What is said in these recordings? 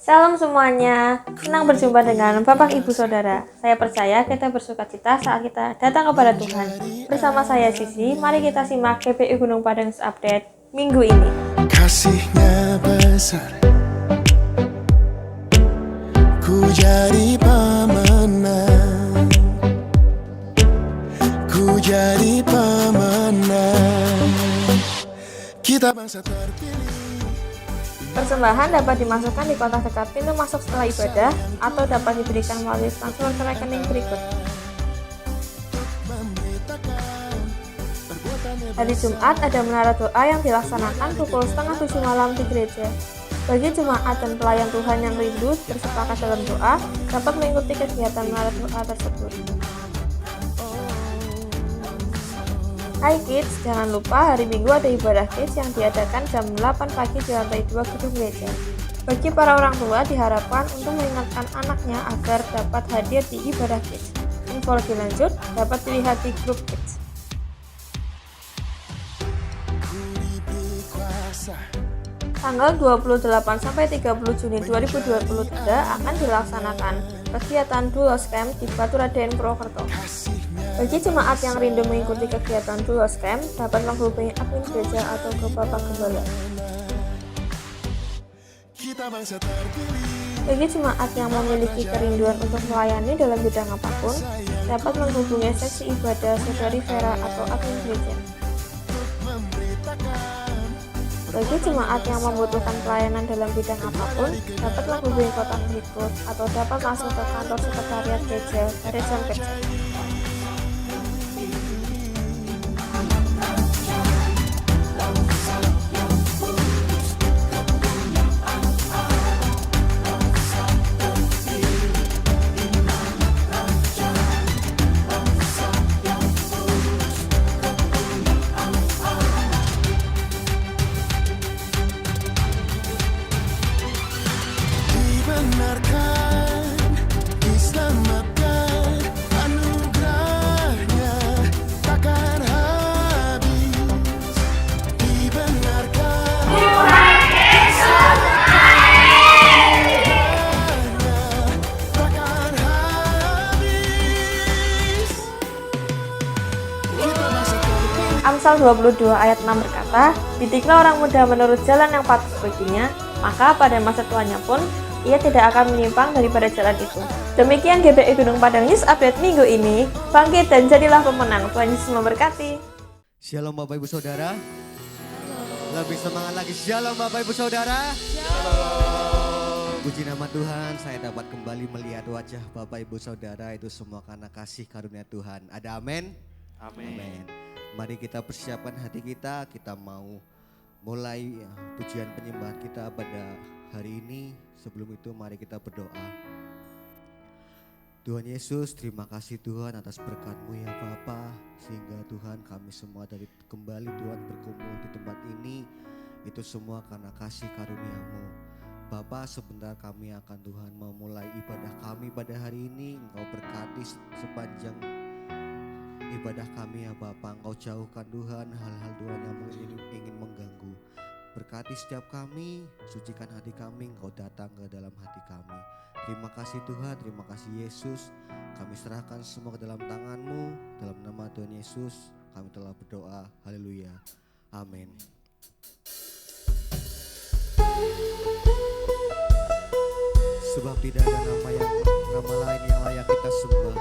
Shalom semuanya, senang berjumpa dengan Bapak Ibu Saudara. Saya percaya kita bersukacita saat kita datang kepada Tuhan. Bersama saya Sisi, mari kita simak GPI Gunung Padang Update minggu ini. Kasih-Nya besar, ku jadi pemenang, ku jadi pemenang. Kita bangsa terpilih. Persembahan dapat dimasukkan di kotak dekat pintu masuk setelah ibadah atau dapat diberikan melalui transfer ke rekening berikut. Hari Jumat ada menara doa yang dilaksanakan pukul 6:30 malam di gereja. Bagi jemaat dan pelayan Tuhan yang rindu bersepakat dalam doa, dapat mengikuti kegiatan menara doa tersebut. Hai Kids, jangan lupa hari Minggu ada ibadah Kids yang diadakan jam 8 pagi di lantai 2 gedung gereja. Bagi para orang tua diharapkan untuk mengingatkan anaknya agar dapat hadir di ibadah Kids. Info lebih lanjut dapat dilihat di grup Kids. Tanggal 28 sampai 30 Juni 2023 akan dilaksanakan kegiatan Dulos Camp di Baturaden, Purwokerto. Bagi jemaat yang rindu mengikuti kegiatan Dulos Camp, dapat menghubungi admin gereja atau ke Bapak Gembala. Bagi jemaat yang memiliki kerinduan untuk melayani dalam bidang apapun, dapat menghubungi seksi ibadah Saudari Vera atau admin gereja. Bagi jemaat yang membutuhkan pelayanan dalam bidang apapun, dapat menghubungi kontak berikut atau dapat masuk ke kantor sekretariat gereja pada jam kerja. Diselamatkan, anugerahnya takkan habis. Dibenarkan, Tuhan Yesus takkan habis. Kita masih terpilih. Amsal 22 ayat 6 berkata, "Didiklah orang muda menurut jalan yang patut baginya, maka pada masa tuanya pun ia tidak akan menyimpang daripada jalan itu." Demikian GPI Gunung Padang News Update minggu ini. Bangkit dan jadilah pemenang. Tuhan Yesus memberkati. Shalom Bapak Ibu Saudara. Lebih semangat lagi. Shalom Bapak Ibu Saudara. Puji nama Tuhan, saya dapat kembali melihat wajah Bapak Ibu Saudara itu semua karena kasih karunia Tuhan. Ada amin? Amin. Mari kita persiapkan hati kita mau mulai pujian penyembahan kita pada hari ini. Sebelum itu mari kita berdoa. Tuhan Yesus, terima kasih Tuhan atas berkat-Mu ya Bapa, sehingga Tuhan kami semua dari kembali Tuhan berkumpul di tempat ini, itu semua karena kasih karunia-Mu. Bapa, sebentar kami akan Tuhan memulai ibadah kami pada hari ini. Engkau berkati sepanjang ibadah kami ya Bapa. Engkau jauhkan Tuhan hal-hal Tuhan yang ingin mengganggu. Berkati setiap kami, sucikan hati kami, Engkau datang ke dalam hati kami. Terima kasih Tuhan, terima kasih Yesus. Kami serahkan semua ke dalam tangan-Mu. Dalam nama Tuhan Yesus kami telah berdoa. Haleluya. Amin. Sebab tidak ada nama lain yang layak kita sembah.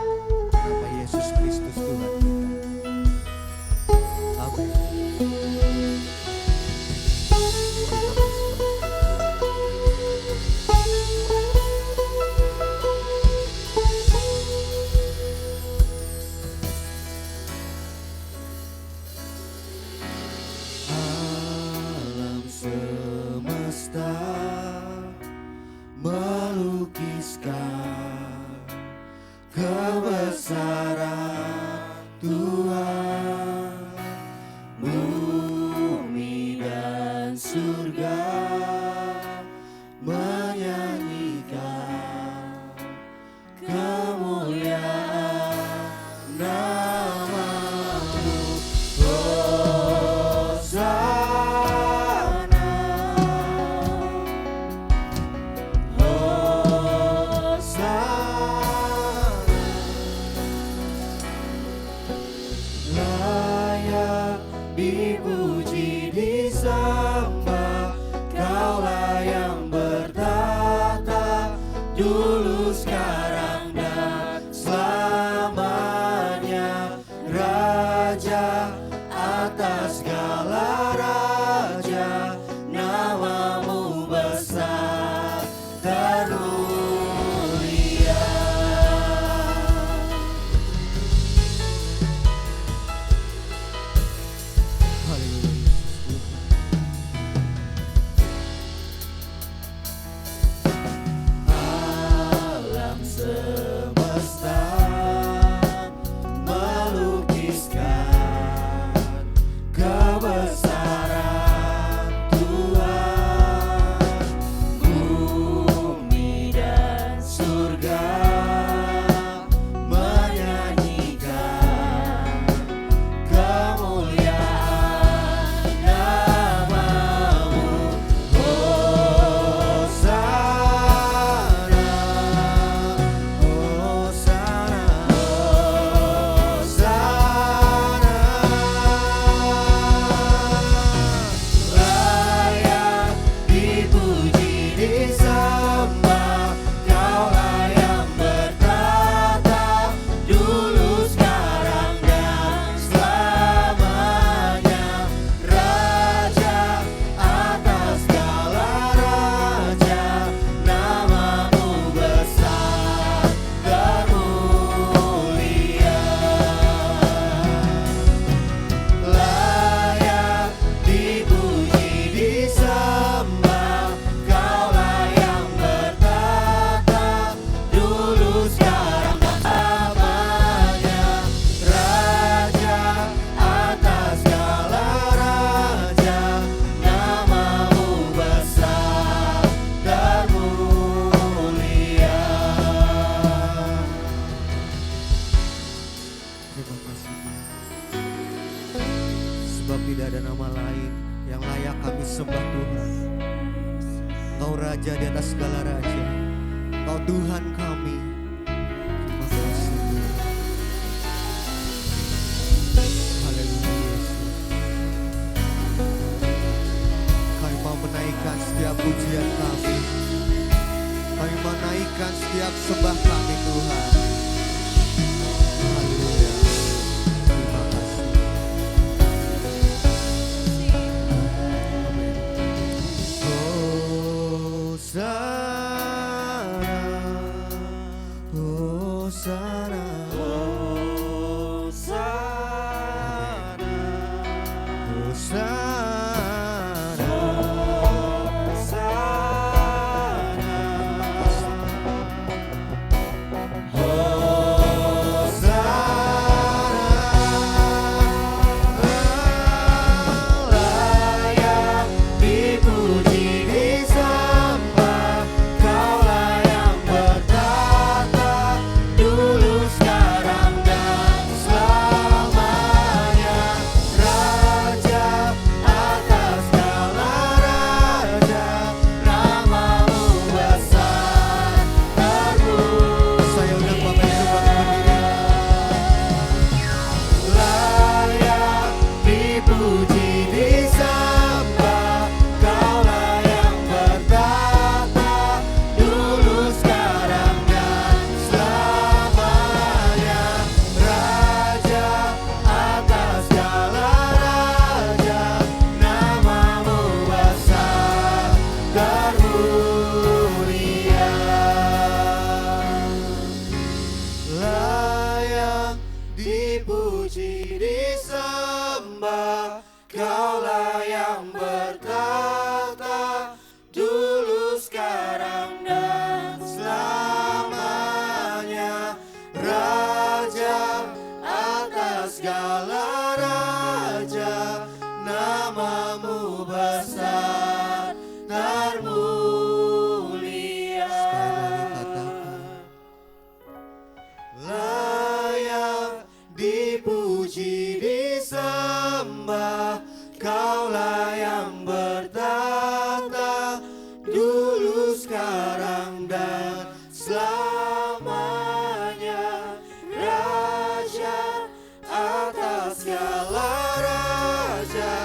Nama Yesus Kristus Tuhan kita. Amin. Alam semesta melukiskan kebesaran Tuhan, bumi dan surga menyanyikan kemuliaan nama-Mu. Hosana, dulu sekarang dan selamanya. Raja atas segala raja, namamu besar dan mulia. Alam semesta melukiskan kebesaran Tuhan. Bumi dan surga menyanyikan kemuliaan namamu. Hosana, Hosana, Hosana. Layak dipuji disembah, Kaulah yang bertata dulu sekarang dan selamanya. Raja atas segala raja, namamu besar dan mulia. Layak dipuji disembah, Kaulah yang bertata dulu sekarang dan selamanya. Raja atas segala raja, namamu besar dan mulia. Terima kasih, sebab tidak ada nama lain yang layak kami sembah Tuhan. Engkau Raja di atas segala raja, Engkau Tuhan kami. Terima kasih Tuhan. Haleluya Yesus. Kami mau menaikkan setiap pujian kami. Kami mau naikkan setiap sembah kami Tuhan. Haleluya. Terima kasih. Amin. Hosana, Hosana, Hosana, Hosana, layak dipuji disembah, Kaulah yang bertata dulu sekarang dan selamanya. Raja atas segala raja, namamu besar dan mulia. Saya undang Bapak Ibu bangkit berdiri. Layak dipuji disembah, Kaulah yang bertata dulu sekarang dan selamanya. Raja atas segala raja, namamu besar dan mulia. Layak dipuji disembah, Kaulah yang bertata dulu sekarang dan selamanya. Raja atas segala raja, namamu besar dan mulia. Sekali lagi katakan, layak dipuji disembah, Kaulah yang bertata dulu sekarang dan selamanya. Raja atas segala raja,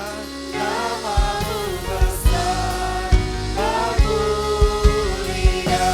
namamu besar dan mulia.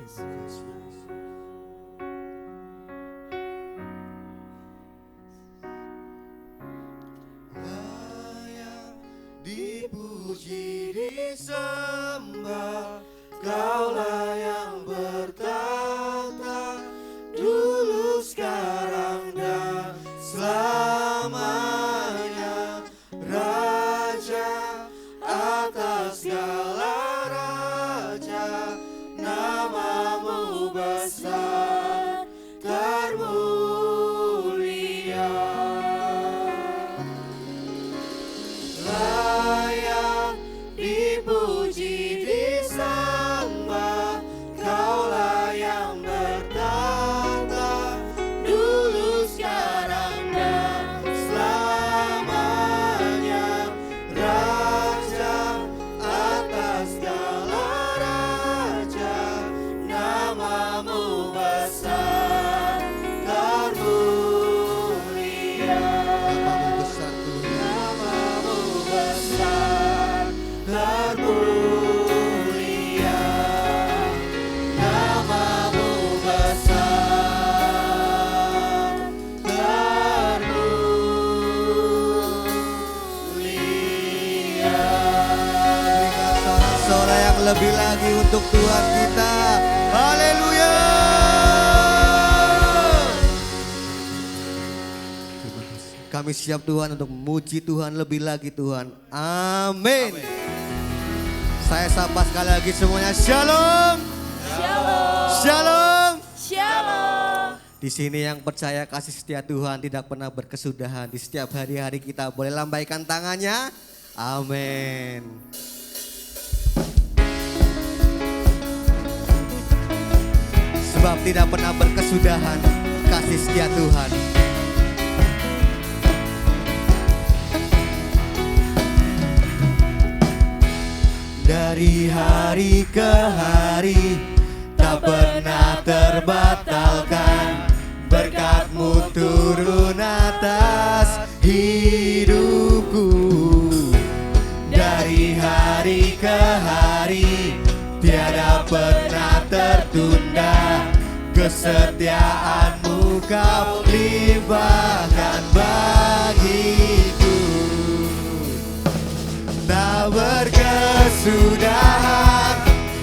Layak dipuji disembah, Kaulah yang bertata dulu sekarang dan selamanya, Raja atas segala raja, namamu besar termulia. Layak dipuji disembah, Kaulah yang bertata dulu sekarang dan selamanya, Raja atas segala raja, namamu besar termulia. Namamu besar Tuhan, namamu besar termulia, namamu besar termulia. Berikan sorak-sorai yang lebih lagi untuk Tuhan kita. Haleluya. Kami siap Tuhan untuk memuji Tuhan lebih lagi Tuhan. Amin. Saya sapa sekali lagi semuanya. Shalom. Shalom. Shalom. Shalom. Di sini yang percaya kasih setia Tuhan tidak pernah berkesudahan. Di setiap hari-hari kita boleh lambaikan tangannya. Amin. Sebab tidak pernah berkesudahan kasih setia Tuhan. Dari hari ke hari tak pernah terbatalkan, berkat-Mu turun atas hidupku. Dari hari ke hari tiada pernah tertunda, kesetiaan-Mu Kau limpahkan bagiku. Tak berkesudahan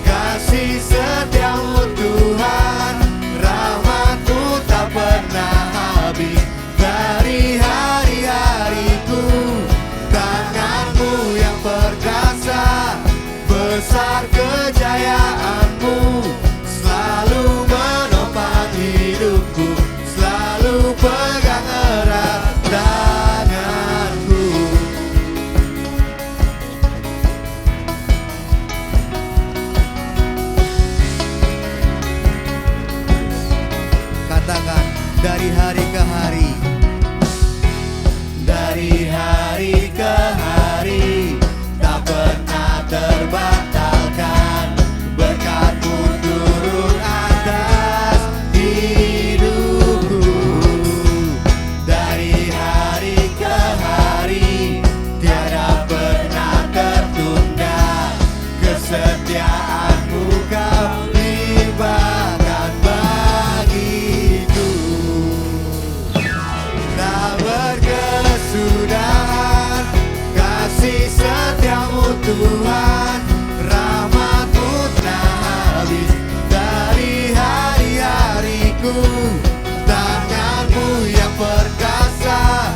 kasih setia-Mu Tuhan, rahmat-Mu tak pernah habis. Dari hari-hariku tangan-Mu yang perkasa, besar kejayaan-Mu selalu menopang hidupku, selalu pegang erat tanganku. Katakan dari hari ke hari, dari hari ke hari tak pernah terbatalkan, berkat-Mu turun atas hidupku. Dari hari ke hari tiada pernah tertunda, kesetiaan-Mu Kau limpahkan bagiku. Tak berkesudahan kasih setia-Mu Tuhan, rahmat-Mu tak habis. Dari hari-hariku tangan-Mu yang perkasa,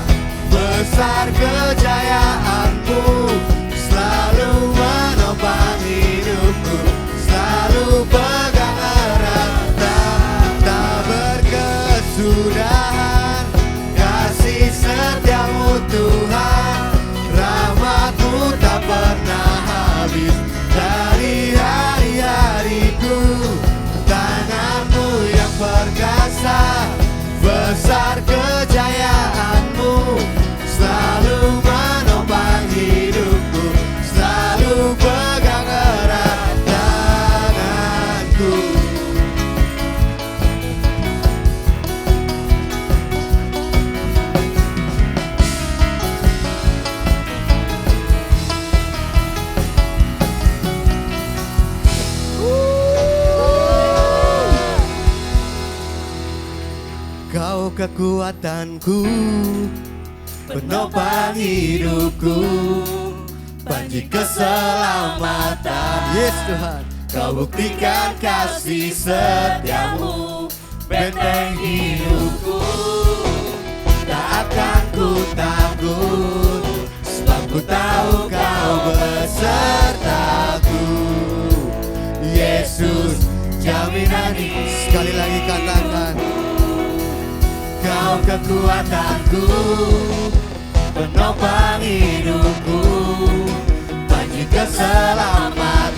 besar kejayaan-Mu selalu menopang hidupku, selalu pegang erat. Tak berkesudahan kasih setia-Mu Tuhan, rahmat-Mu tak pernah habis. Dari hari-hariku tangan-Mu yang perkasa, besar kejayaan-Mu selalu menopang hidupku, selalu pegang erat tanganku. Kau kekuatanku, penopang hidupku, panji keselamatan. Yes Tuhan, Kau buktikan kasih setiamu, benteng hidupku. Tak akan ku takut, sebab ku tahu Kau besertaku. Yesus, jaminan hidup. Sekali lagi katakan, Kau kekuatanku, penopang hidupku, panji keselamatan.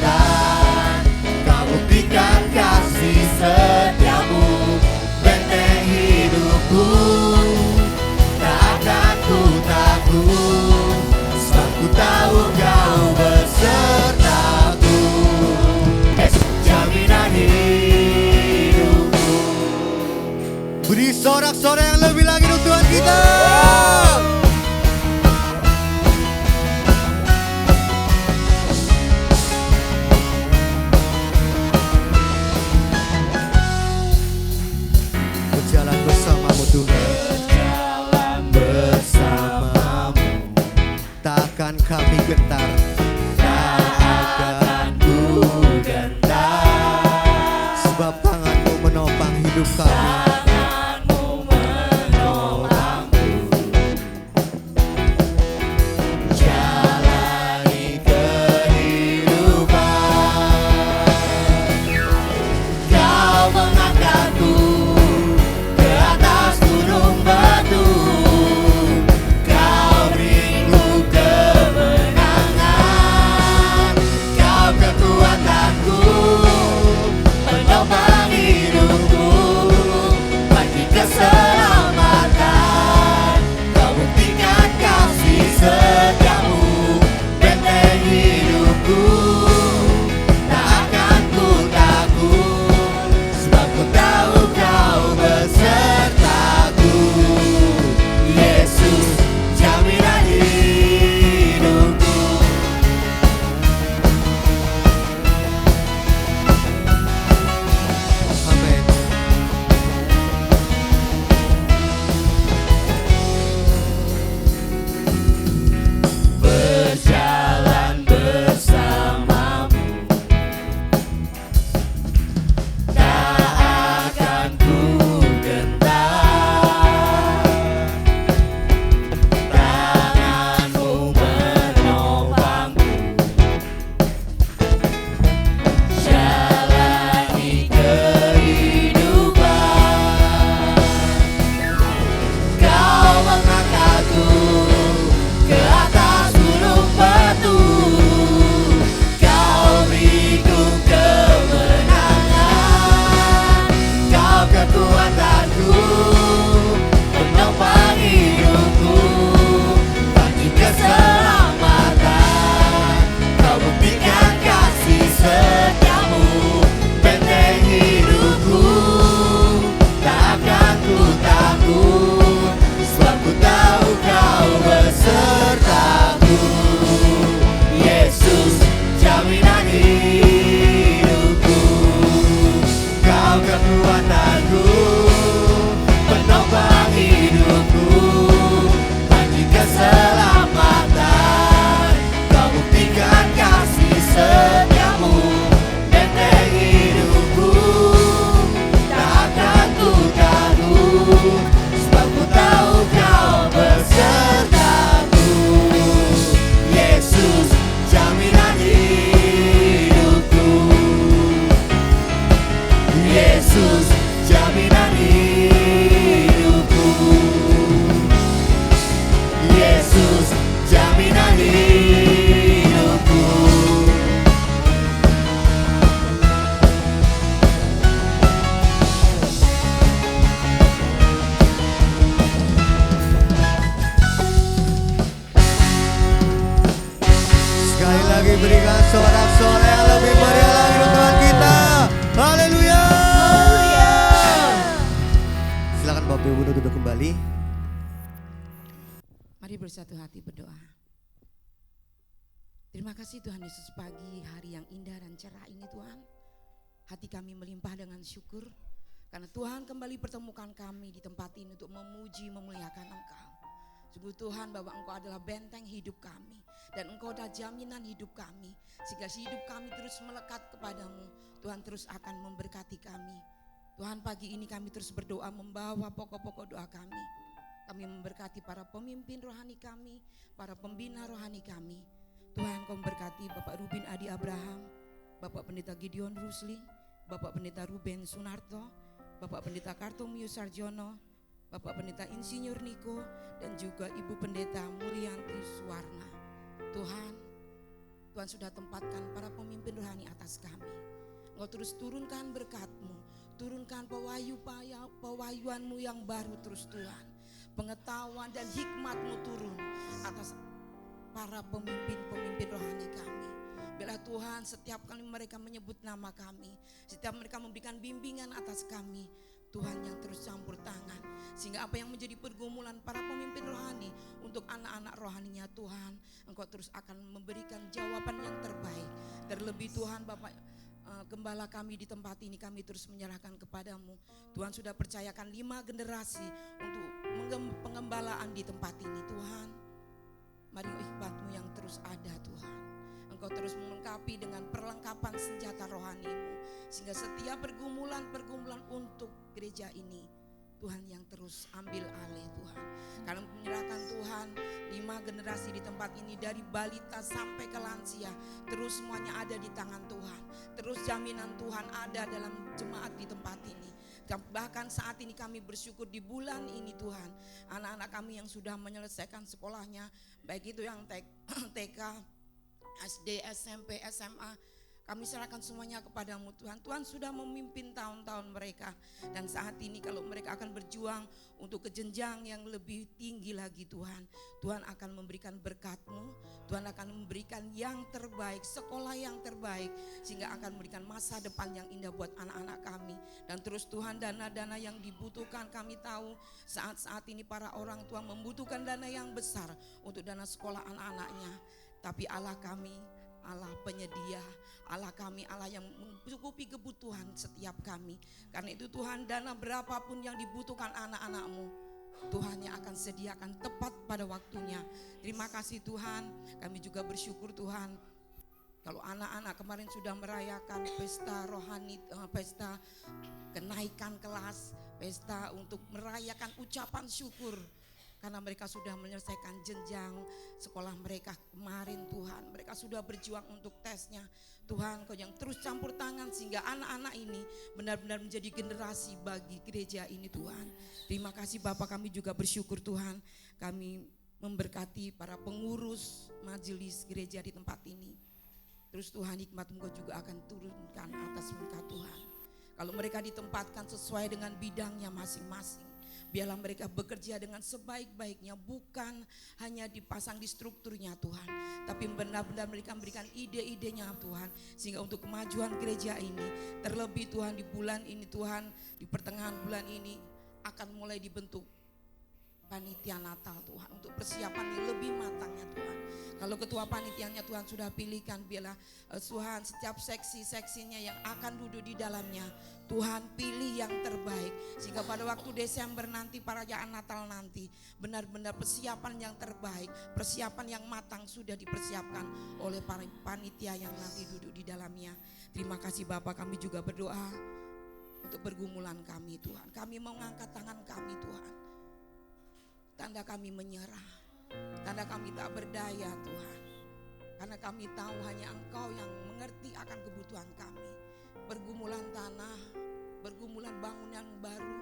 Kau buktikan kasih setiamu, benteng hidupku. Tak akan ku takut, sebab ku tahu Kau besertaku. Yesus, jaminan hidupku. Beri sorak-sorak yang lebih lagi untuk Tuhan kita. Berjalan bersamamu Tuhan, berjalan bersamamu, takkan kami gentar, tak akan ku gentar, sebab tanganmu menopang hidup kami. berikan sorak-sorai yang lebih meriah lagi untuk Tuhan kita. Haleluya. Silakan Bapak Ibu duduk kembali. Mari bersatu hati berdoa. Terima kasih Tuhan Yesus, pagi hari yang indah dan cerah ini Tuhan. Hati kami melimpah dengan syukur Karena Tuhan kembali pertemukan kami di tempat ini untuk memuji, memuliakan Engkau. Sungguh Tuhan bahwa Engkau adalah benteng hidup kami. Dan Engkau adalah jaminan hidup kami. Sehingga hidup kami terus melekat kepadamu. Tuhan terus akan memberkati kami. Tuhan, pagi ini kami terus berdoa membawa pokok-pokok doa kami. Kami memberkati para pemimpin rohani kami, para pembina rohani kami. Tuhan, Kau memberkati Bapak Rubin Adi Abraham, Bapak Pendeta Gideon Rusli, Bapak Pendeta Ruben Sunarto, Bapak Pendeta Kartomius Sarjono, Bapak Pendeta Insinyur Niko, dan juga Ibu Pendeta Mulyanti Suwarna. Tuhan sudah tempatkan para pemimpin rohani atas kami. Engkau terus turunkan berkat-Mu, turunkan pewahyuan-Mu yang baru terus Tuhan. Pengetahuan dan hikmat-Mu turun atas para pemimpin-pemimpin rohani kami. Biarlah Tuhan setiap kali mereka menyebut nama kami, setiap mereka memberikan bimbingan atas kami, Tuhan yang terus campur tangan. Sehingga apa yang menjadi pergumulan para pemimpin rohani untuk anak-anak rohaninya Tuhan, Engkau terus akan memberikan jawaban yang terbaik. Terlebih Tuhan Bapak Gembala kami di tempat ini, kami terus menyerahkan kepadamu. Tuhan sudah percayakan 5 generasi untuk pengembalaan di tempat ini Tuhan. Mari hikmat-Mu yang terus ada Tuhan. Engkau terus melengkapi dengan perlengkapan senjata rohani-Mu. Sehingga setiap pergumulan untuk gereja ini Tuhan yang terus ambil alih Tuhan. Karena menyerahkan Tuhan 5 generasi di tempat ini, dari balita sampai ke lansia, terus semuanya ada di tangan Tuhan. Terus jaminan Tuhan ada dalam jemaat di tempat ini. Bahkan saat ini kami bersyukur di bulan ini Tuhan, anak-anak kami yang sudah menyelesaikan sekolahnya, baik itu yang TK, SD, SMP, SMA, kami serahkan semuanya kepadamu Tuhan. Tuhan sudah memimpin tahun-tahun mereka. Dan saat ini kalau mereka akan berjuang untuk ke jenjang yang lebih tinggi lagi Tuhan, Tuhan akan memberikan berkat-Mu, Tuhan akan memberikan yang terbaik, sekolah yang terbaik, sehingga akan memberikan masa depan yang indah buat anak-anak kami. Dan terus Tuhan, dana-dana yang dibutuhkan, kami tahu saat-saat ini para orang tua membutuhkan dana yang besar untuk dana sekolah anak-anaknya. Tapi Allah kami, Allah penyedia, Allah kami, Allah yang mencukupi kebutuhan setiap kami. Karena itu Tuhan, dana berapapun yang dibutuhkan anak-anak-Mu, Tuhan yang akan sediakan tepat pada waktunya. Terima kasih Tuhan. Kami juga bersyukur Tuhan, kalau anak-anak kemarin sudah merayakan pesta rohani, pesta kenaikan kelas, pesta untuk merayakan ucapan syukur. Karena mereka sudah menyelesaikan jenjang sekolah mereka kemarin Tuhan. Mereka sudah berjuang untuk tesnya. Tuhan, Kau yang terus campur tangan sehingga anak-anak ini benar-benar menjadi generasi bagi gereja ini Tuhan. Terima kasih Bapak, kami juga bersyukur Tuhan. Kami memberkati para pengurus majelis gereja di tempat ini. Terus Tuhan, hikmat-Mu Kau juga akan turunkan atas mereka Tuhan. Kalau mereka ditempatkan sesuai dengan bidangnya masing-masing, biarlah mereka bekerja dengan sebaik-baiknya, bukan hanya dipasang di strukturnya Tuhan, tapi benar-benar mereka memberikan ide-idenya Tuhan, sehingga untuk kemajuan gereja ini, terlebih Tuhan di bulan ini Tuhan, di pertengahan bulan ini akan mulai dibentuk panitia Natal Tuhan, untuk persiapan yang lebih matangnya Tuhan. Kalau ketua panitianya Tuhan sudah pilihkan, biarlah Tuhan setiap seksi-seksinya yang akan duduk di dalamnya, Tuhan pilih yang terbaik, sehingga pada waktu Desember nanti, perayaan Natal nanti, benar-benar persiapan yang terbaik, persiapan yang matang sudah dipersiapkan oleh para panitia yang nanti duduk di dalamnya. Terima kasih Bapak, kami juga berdoa untuk pergumulan kami Tuhan. Kami mengangkat tangan kami Tuhan. Tanda kami menyerah, tanda kami tak berdaya Tuhan. Karena kami tahu hanya Engkau yang mengerti akan kebutuhan kami. Pergumulan tanah, pergumulan bangunan baru,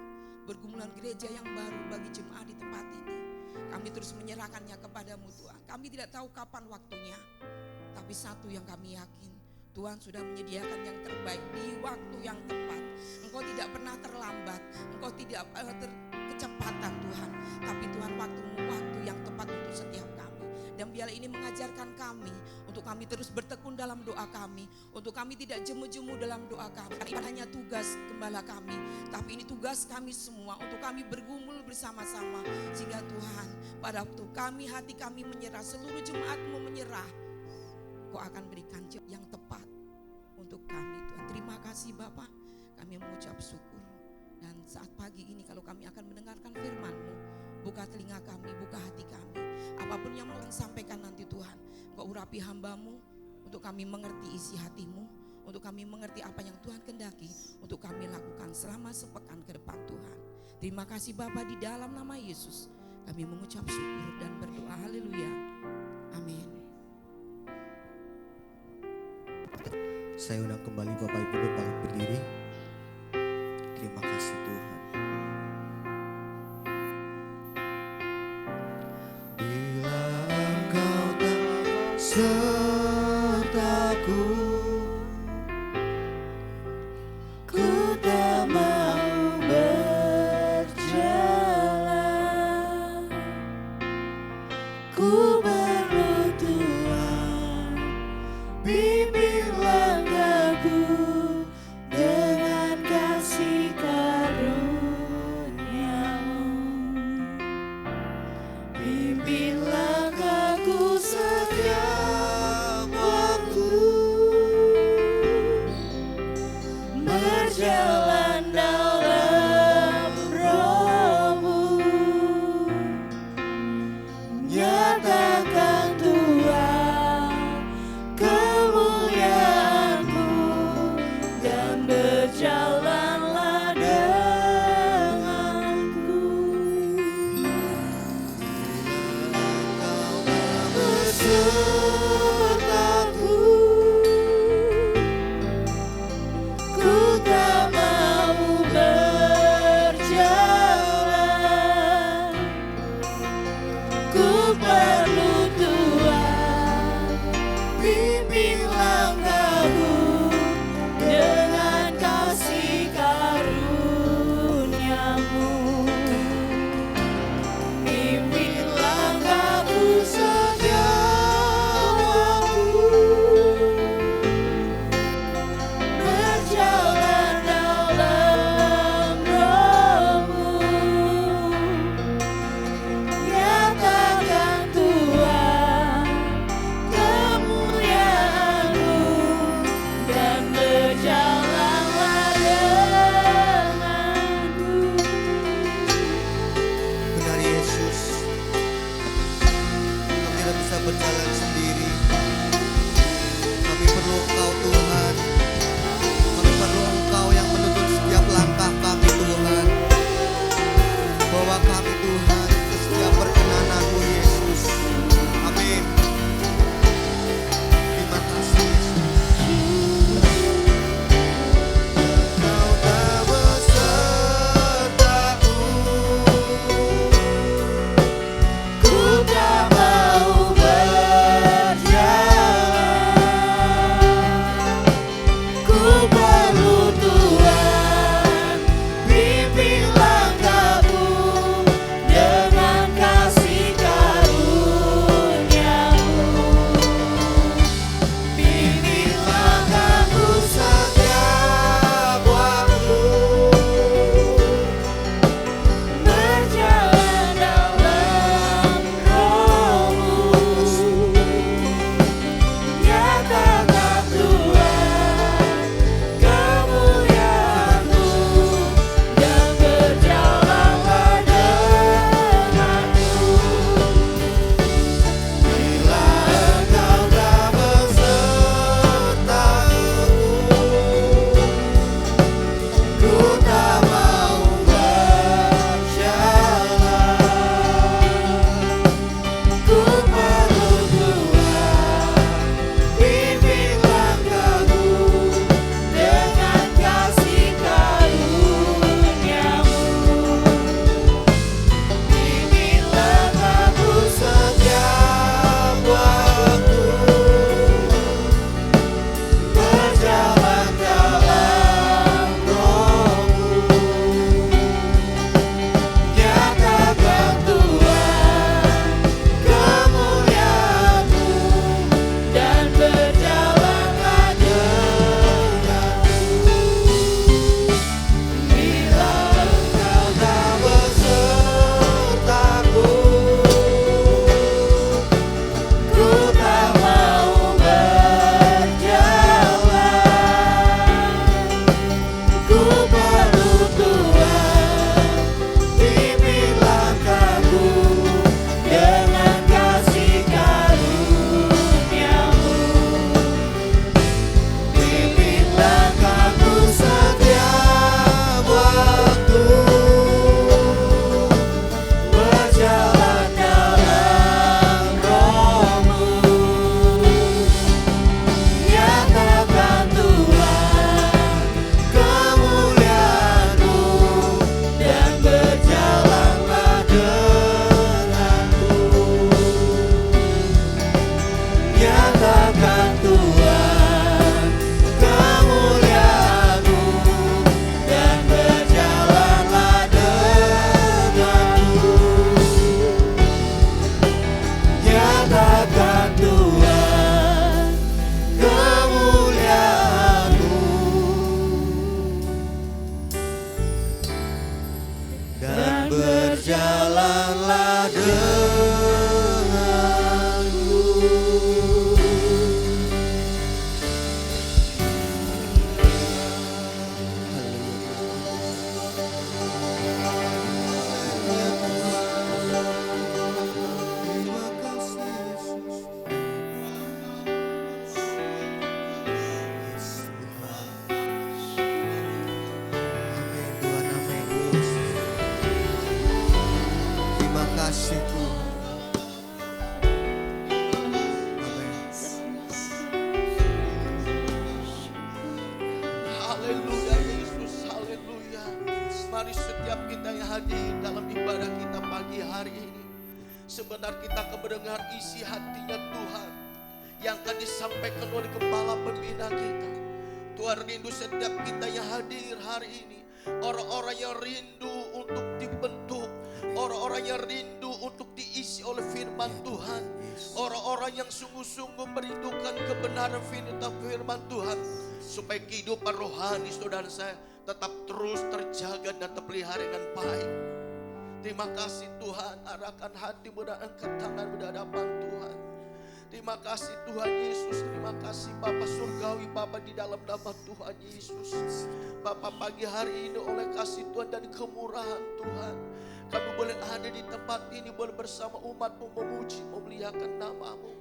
pergumulan gereja yang baru bagi jemaat di tempat ini, kami terus menyerahkannya kepadamu Tuhan. Kami tidak tahu kapan waktunya, tapi satu yang kami yakin, Tuhan sudah menyediakan yang terbaik di waktu yang tepat. Engkau tidak pernah terlambat, Engkau tidak kecepatan Tuhan, tapi Tuhan waktumu waktu yang tepat untuk setiap kami. Dan biarlah ini mengajarkan kami untuk kami terus bertekun dalam doa kami, untuk kami tidak jemu-jemu dalam doa kami. Karena ini hanya tugas gembala kami, tapi ini tugas kami semua untuk kami bergumul bersama-sama, sehingga Tuhan pada waktu kami, hati kami menyerah, seluruh jemaat-Mu menyerah, Kau akan berikan jawab yang tepat untuk kami Tuhan. Terima kasih Bapak, kami mengucap syukur. Dan saat pagi ini kalau kami akan mendengarkan firman-Mu, buka telinga kami, buka hati kami. Apapun yang Tuhan sampaikan nanti Tuhan, Engkau urapi hamba-Mu untuk kami mengerti isi hati-Mu, untuk kami mengerti apa yang Tuhan kehendaki, untuk kami lakukan selama sepekan ke depan Tuhan. Terima kasih Bapa, di dalam nama Yesus kami mengucap syukur dan berdoa. Haleluya. Amin. Saya undang kembali Bapak Ibu balik berdiri. Terima kasih Tuhan. Bila Engkau tak sertaku, ku tak mau berjalan. Ku perlu Tuhan, bimbing langkahku dengan kasih karunia-Mu. Bimbing langkahku setiap waktu, berjalan dalam Roh-Mu. Nyatakan Tuhan kemuliaan-Mu dan berjalanlah denganku. Besertaku, ku tak mau sebenarnya kita akan mendengar isi hatinya Tuhan yang akan disampaikan oleh Gembala Pembina kita. Tuhan rindu setiap kita yang hadir hari ini, orang-orang yang rindu untuk dibentuk, orang-orang yang rindu untuk diisi oleh firman Tuhan, orang-orang yang sungguh-sungguh merindukan kebenaran firman Tuhan, supaya kehidupan rohani saudara saya tetap terus terjaga dan terpelihara dengan baik. Terima kasih Tuhan, arahkan hatimu dan angkat tanganmu di hadapan Tuhan. Terima kasih Tuhan Yesus, terima kasih Bapa Surgawi, Bapa di dalam nama Tuhan Yesus. Bapa pagi hari ini oleh kasih Tuhan dan kemurahan Tuhan, kami boleh ada di tempat ini, boleh bersama umat-Mu memuji, memuliakan nama-Mu.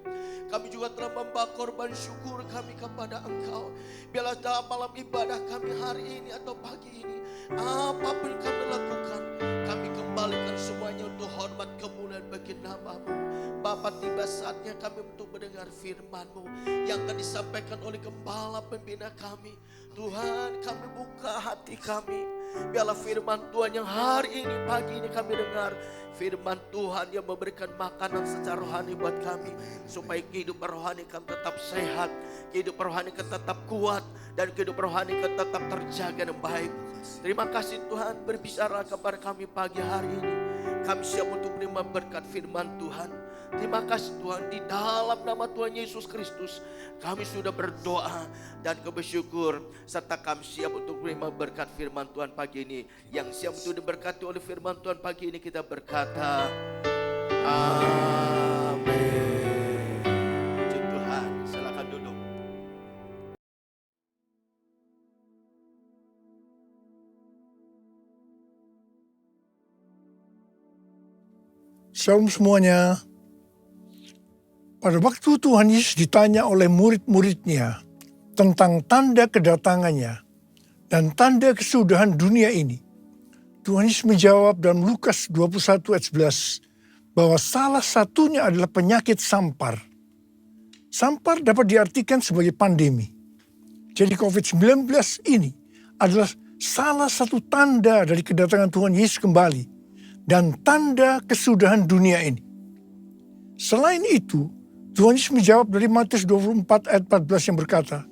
Kami juga telah membawa korban syukur kami kepada Engkau. Biarlah dalam malam ibadah kami hari ini atau pagi ini, apapun yang kami lakukan, kami kembalikan semuanya untuk hormat kemuliaan bagi nama-Mu. Bapa, tiba saatnya kami untuk mendengar firman-Mu yang akan disampaikan oleh Gembala Pembina kami. Tuhan, kami buka hati kami. Biarlah firman Tuhan yang hari ini, pagi ini kami dengar, firman Tuhan yang memberikan makanan secara rohani buat kami, supaya kehidupan rohani kami tetap sehat, kehidupan rohani kami tetap kuat, dan kehidupan rohani kami tetap terjaga dan baik. Terima kasih Tuhan, berbicara kepada kami pagi hari ini. Kami siap untuk menerima berkat firman Tuhan. Terima kasih Tuhan, di dalam nama Tuhan Yesus Kristus kami sudah berdoa dan bersyukur, serta kami siap untuk menerima berkat firman Tuhan pagi ini. Yang siap untuk diberkati oleh firman Tuhan pagi ini, kita berkata amin. Puji Tuhan, silakan duduk. Shalom semuanya. Pada waktu Tuhan Yesus ditanya oleh murid-muridnya tentang tanda kedatangannya dan tanda kesudahan dunia ini, Tuhan Yesus menjawab dalam Lukas 21 ayat 11 bahwa salah satunya adalah penyakit sampar. Sampar dapat diartikan sebagai pandemi. Jadi COVID-19 ini adalah salah satu tanda dari kedatangan Tuhan Yesus kembali dan tanda kesudahan dunia ini. Selain itu, Tuhan Yesus menjawab dari Matius 24 ayat 14 yang berkata,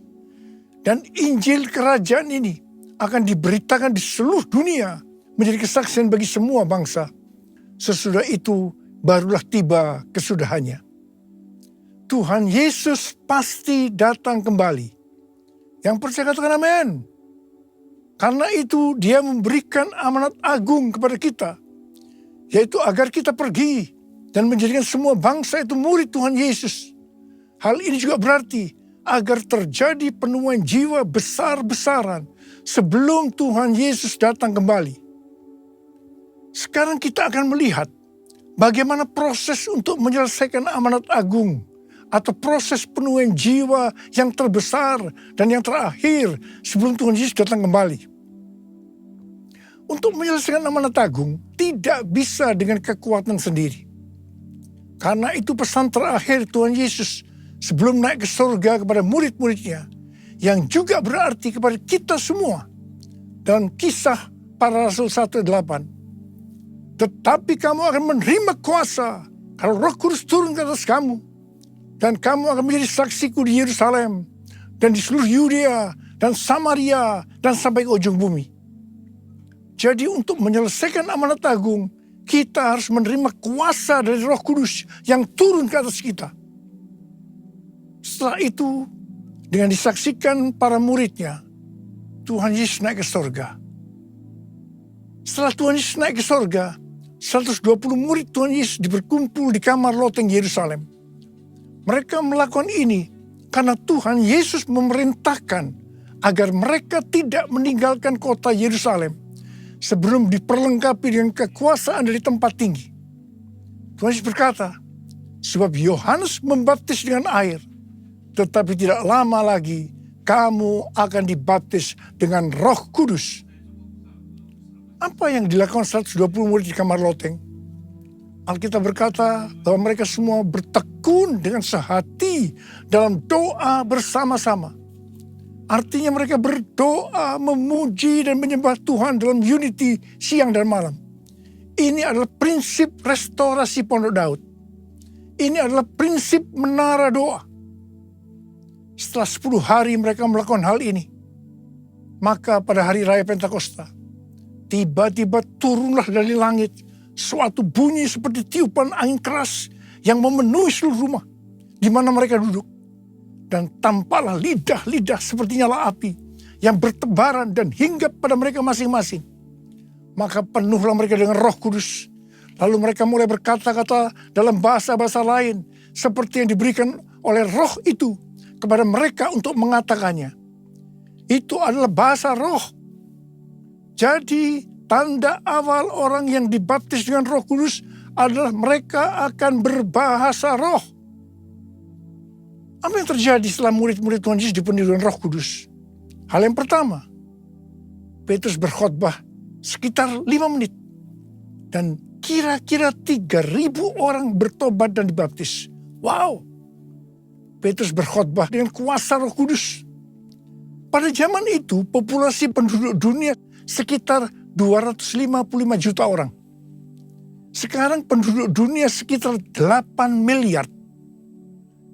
dan Injil kerajaan ini akan diberitakan di seluruh dunia menjadi kesaksian bagi semua bangsa. Sesudah itu barulah tiba kesudahannya. Tuhan Yesus pasti datang kembali. Yang percaya katakan amin. Karena itu Dia memberikan amanat agung kepada kita, yaitu agar kita pergi dan menjadikan semua bangsa itu murid Tuhan Yesus. Hal ini juga berarti agar terjadi penemuan jiwa besar-besaran sebelum Tuhan Yesus datang kembali. Sekarang kita akan melihat bagaimana proses untuk menyelesaikan amanat agung atau proses penemuan jiwa yang terbesar dan yang terakhir sebelum Tuhan Yesus datang kembali. Untuk menyelesaikan amanat agung tidak bisa dengan kekuatan sendiri. Karena itu pesan terakhir Tuhan Yesus sebelum naik ke surga kepada murid-muridnya, yang juga berarti kepada kita semua. Dalam Kisah Para Rasul 1:8. Tetapi kamu akan menerima kuasa kalau Roh Kudus turun ke atas kamu. Dan kamu akan menjadi saksiku di Yerusalem dan di seluruh Yudea dan Samaria dan sampai ke ujung bumi. Jadi untuk menyelesaikan amanat agung, kita harus menerima kuasa dari Roh Kudus yang turun ke atas kita. Setelah itu, dengan disaksikan para muridnya, Tuhan Yesus naik ke surga. Setelah Tuhan Yesus naik ke surga, 120 murid Tuhan Yesus berkumpul di kamar loteng Yerusalem. Mereka melakukan ini karena Tuhan Yesus memerintahkan agar mereka tidak meninggalkan kota Yerusalem sebelum diperlengkapi dengan kekuasaan dari tempat tinggi. Tuhan Yesus berkata, sebab Yohanes membaptis dengan air, tetapi tidak lama lagi kamu akan dibaptis dengan Roh Kudus. Apa yang dilakukan 120 murid di kamar loteng? Alkitab berkata bahwa mereka semua bertekun dengan sehati dalam doa bersama-sama. Artinya mereka berdoa, memuji dan menyembah Tuhan dalam unity siang dan malam. Ini adalah prinsip restorasi Pondok Daud. Ini adalah prinsip menara doa. Setelah 10 hari mereka melakukan hal ini, maka pada hari raya Pentakosta, tiba-tiba turunlah dari langit suatu bunyi seperti tiupan angin keras yang memenuhi seluruh rumah di mana mereka duduk. Dan tampaklah lidah-lidah seperti nyala api yang bertebaran dan hinggap pada mereka masing-masing. Maka penuhlah mereka dengan Roh Kudus. Lalu mereka mulai berkata-kata dalam bahasa-bahasa lain seperti yang diberikan oleh Roh itu kepada mereka untuk mengatakannya. Itu adalah bahasa Roh. Jadi tanda awal orang yang dibaptis dengan Roh Kudus adalah mereka akan berbahasa roh. Apa yang terjadi setelah murid-murid Tuhan Yesus dipenuhi dengan Roh Kudus? Hal yang pertama, Petrus berkhotbah sekitar 5 menit. Dan kira-kira 3.000 orang bertobat dan dibaptis. Wow! Petrus berkhotbah dengan kuasa Roh Kudus. Pada zaman itu, populasi penduduk dunia sekitar 255 juta orang. Sekarang penduduk dunia sekitar 8 miliar.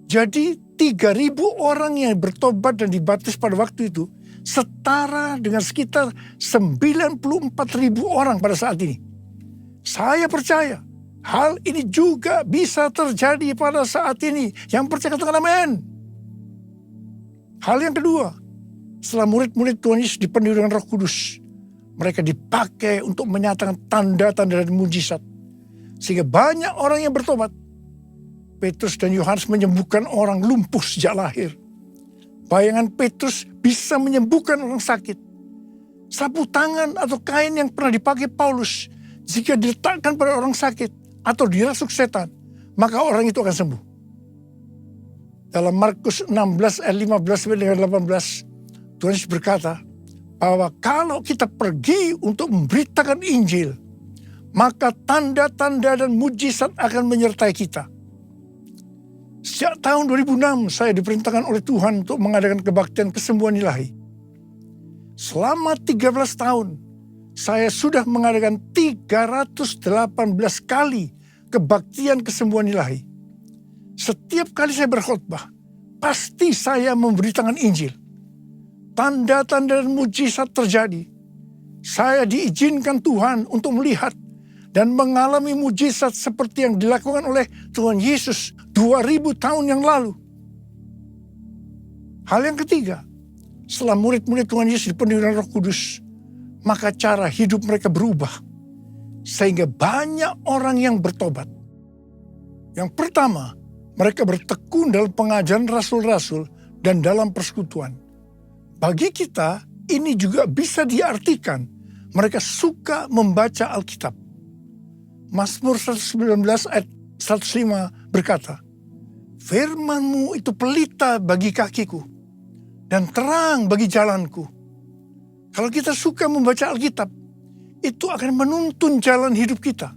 Jadi 3.000 orang yang bertobat dan dibaptis pada waktu itu setara dengan sekitar 94.000 orang pada saat ini. Saya percaya hal ini juga bisa terjadi pada saat ini. Yang percaya katakan amin. Hal yang kedua, setelah murid-murid Tuhan Yesus dipenuhi dengan Roh Kudus, mereka dipakai untuk menyatakan tanda-tanda dan mujizat. Sehingga banyak orang yang bertobat. Petrus dan Yohanes menyembuhkan orang lumpuh sejak lahir. Bayangan Petrus bisa menyembuhkan orang sakit. Sapu tangan atau kain yang pernah dipakai Paulus, jika diletakkan pada orang sakit atau dirasuk setan, maka orang itu akan sembuh. Dalam Markus 16 ayat 15-18, Tuhan Yesus berkata bahwa kalau kita pergi untuk memberitakan Injil, maka tanda-tanda dan mujizat akan menyertai kita. Sejak tahun 2006 saya diperintahkan oleh Tuhan untuk mengadakan kebaktian kesembuhan ilahi. Selama 13 tahun saya sudah mengadakan 318 kali kebaktian kesembuhan ilahi. Setiap kali saya berkhotbah, pasti saya memberitakan Injil. Tanda-tanda dan mujizat terjadi. Saya diizinkan Tuhan untuk melihat dan mengalami mujizat seperti yang dilakukan oleh Tuhan Yesus 2000 tahun yang lalu. Hal yang ketiga, setelah murid-murid Tuhan Yesus dipenuhi dengan Roh Kudus, maka cara hidup mereka berubah. Sehingga banyak orang yang bertobat. Yang pertama, mereka bertekun dalam pengajaran rasul-rasul dan dalam persekutuan. Bagi kita, ini juga bisa diartikan mereka suka membaca Alkitab. Mazmur 119 ayat 105 berkata, "Firman-Mu itu pelita bagi kakiku dan terang bagi jalanku." Kalau kita suka membaca Alkitab, itu akan menuntun jalan hidup kita.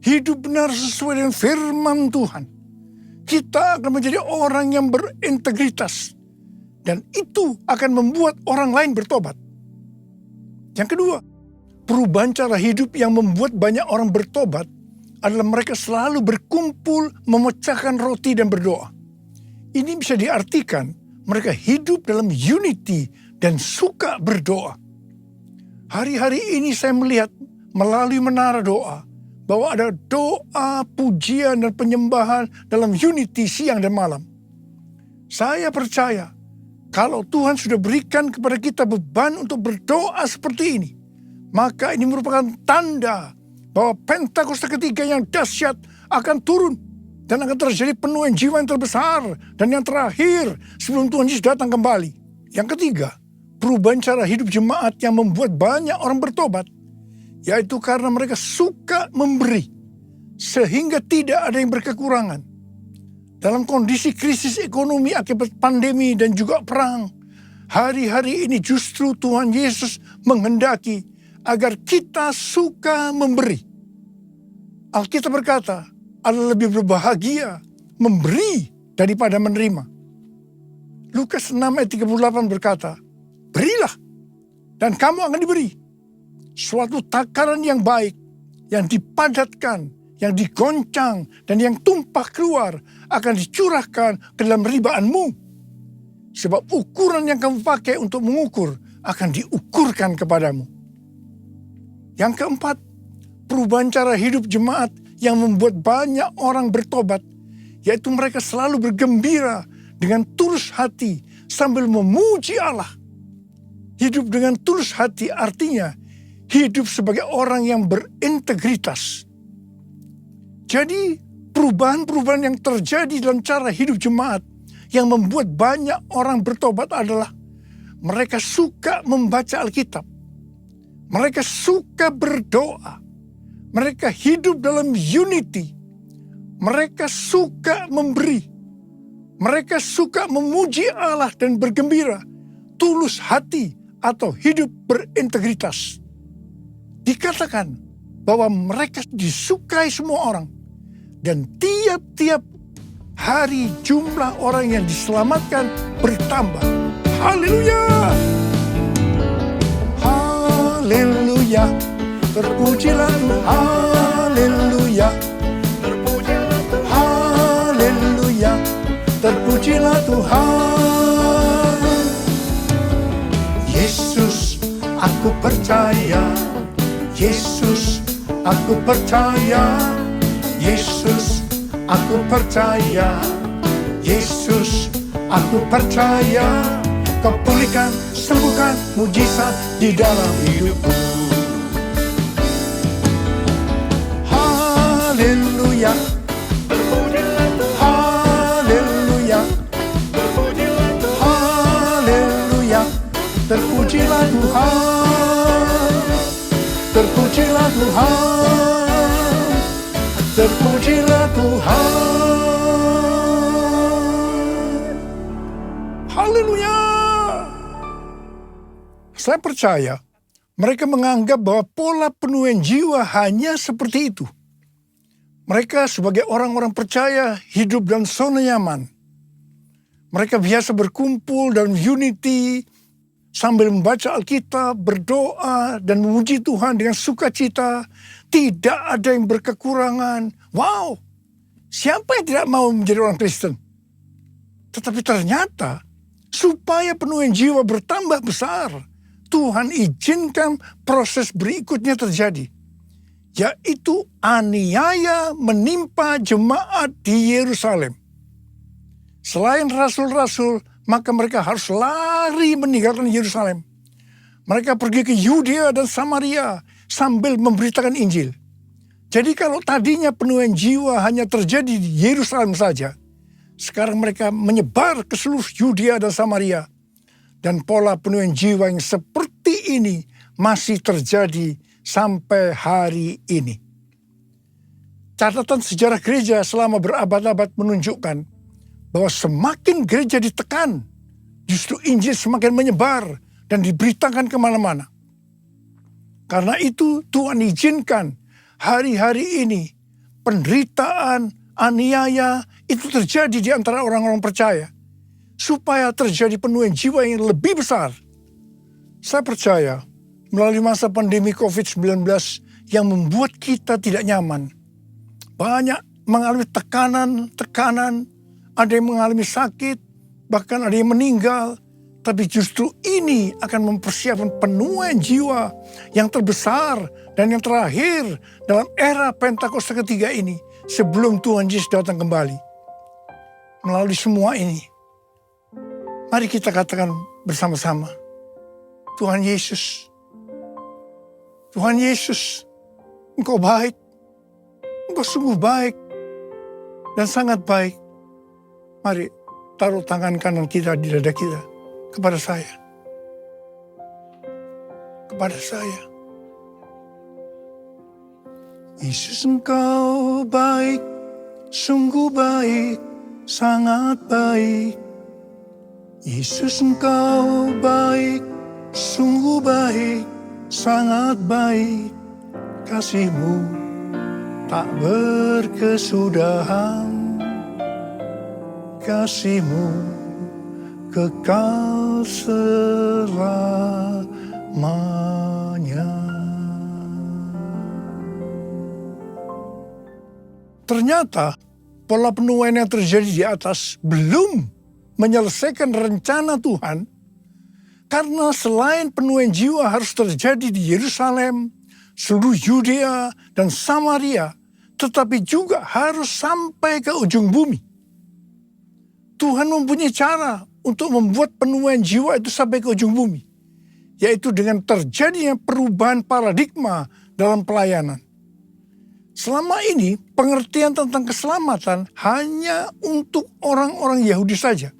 Hidup benar sesuai dengan firman Tuhan. Kita akan menjadi orang yang berintegritas. Dan itu akan membuat orang lain bertobat. Yang kedua, perubahan cara hidup yang membuat banyak orang bertobat adalah mereka selalu berkumpul, memecahkan roti dan berdoa. Ini bisa diartikan mereka hidup dalam unity dan suka berdoa. Hari-hari ini saya melihat melalui menara doa bahwa ada doa, pujian dan penyembahan dalam unity siang dan malam. Saya percaya kalau Tuhan sudah berikan kepada kita beban untuk berdoa seperti ini, maka ini merupakan tanda bahwa Pentakosta ketiga yang dahsyat akan turun dan akan terjadi penuaian jiwa yang terbesar dan yang terakhir sebelum Tuhan Yesus datang kembali. Yang ketiga, perubahan cara hidup jemaat yang membuat banyak orang bertobat, yaitu karena mereka suka memberi sehingga tidak ada yang berkekurangan. Dalam kondisi krisis ekonomi akibat pandemi dan juga perang, hari-hari ini justru Tuhan Yesus menghendaki agar kita suka memberi. Alkitab berkata, adalah lebih berbahagia memberi daripada menerima. Lukas 6 ayat 38 berkata, "Berilah dan kamu akan diberi. Suatu takaran yang baik, yang dipadatkan, yang digoncang dan yang tumpah keluar akan dicurahkan ke dalam ribaanmu. Sebab ukuran yang kamu pakai untuk mengukur akan diukurkan kepadamu. Yang keempat, perubahan cara hidup jemaat yang membuat banyak orang bertobat, yaitu mereka selalu bergembira dengan tulus hati sambil memuji Allah. Hidup dengan tulus hati artinya hidup sebagai orang yang berintegritas. Jadi perubahan-perubahan yang terjadi dalam cara hidup jemaat yang membuat banyak orang bertobat adalah mereka suka membaca Alkitab. Mereka suka berdoa. Mereka hidup dalam unity. Mereka suka memberi. Mereka suka memuji Allah dan bergembira. Tulus hati atau hidup berintegritas. Dikatakan bahwa mereka disukai semua orang. Dan tiap-tiap hari jumlah orang yang diselamatkan bertambah. Haleluya! Haleluya! Terpujilah Tuhan. Haleluya! Terpujilah Tuhan. Haleluya! Terpujilah Tuhan. Yesus, aku percaya. Yesus, aku percaya. Yesus, aku percaya. Yesus, aku percaya. Kau pulihkan, sembuhkan, mujizat di dalam hidupku. Haleluya. Haleluya. Haleluya. Terpujilah Tuhan. Terpujilah Tuhan. Terpujilah Tuhan. Haleluya. Saya percaya mereka menganggap bahwa pola penuaian jiwa hanya seperti itu. Mereka sebagai orang-orang percaya hidup dalam zona nyaman. Mereka biasa berkumpul dalam unity sambil membaca Alkitab, berdoa, dan memuji Tuhan dengan sukacita. Tidak ada yang berkekurangan. Wow, siapa yang tidak mau menjadi orang Kristen? Tetapi ternyata supaya penuaian jiwa bertambah besar, Tuhan izinkan proses berikutnya terjadi. Yaitu aniaya menimpa jemaat di Yerusalem. Selain rasul-rasul, maka mereka harus lari meninggalkan Yerusalem. Mereka pergi ke Yudea dan Samaria sambil memberitakan Injil. Jadi kalau tadinya penuaian jiwa hanya terjadi di Yerusalem saja, sekarang mereka menyebar ke seluruh Yudea dan Samaria. Dan pola penuaian jiwa yang seperti ini masih terjadi sampai hari ini. Catatan sejarah gereja selama berabad-abad menunjukkan bahwa semakin gereja ditekan, justru Injil semakin menyebar dan diberitakan kemana-mana. Karena itu Tuhan izinkan hari-hari ini penderitaan, aniaya itu terjadi di antara orang-orang percaya. Supaya terjadi penuaian jiwa yang lebih besar. Saya percaya melalui masa pandemi COVID-19 yang membuat kita tidak nyaman. Banyak mengalami tekanan, ada yang mengalami sakit, bahkan ada yang meninggal. Tapi justru ini akan mempersiapkan penuaian jiwa yang terbesar dan yang terakhir dalam era Pentakosta ketiga ini sebelum Tuhan Yesus datang kembali. Melalui semua ini, mari kita katakan bersama-sama, Tuhan Yesus, Engkau baik, Engkau sungguh baik dan sangat baik. Mari taruh tangan kanan kita di dada kita. Kepada saya. Yesus, Engkau baik, sungguh baik, sangat baik. Yesus, Engkau baik, sungguh baik, sangat baik. Kasih-Mu tak berkesudahan. Kasih-Mu kekal selamanya. Ternyata pola penuaian yang terjadi di atas belum menyelesaikan rencana Tuhan, karena selain penuaian jiwa harus terjadi di Yerusalem, seluruh Yudea dan Samaria, tetapi juga harus sampai ke ujung bumi. Tuhan mempunyai cara untuk membuat penuaian jiwa itu sampai ke ujung bumi, yaitu dengan terjadinya perubahan paradigma dalam pelayanan. Selama ini pengertian tentang keselamatan hanya untuk orang-orang Yahudi saja.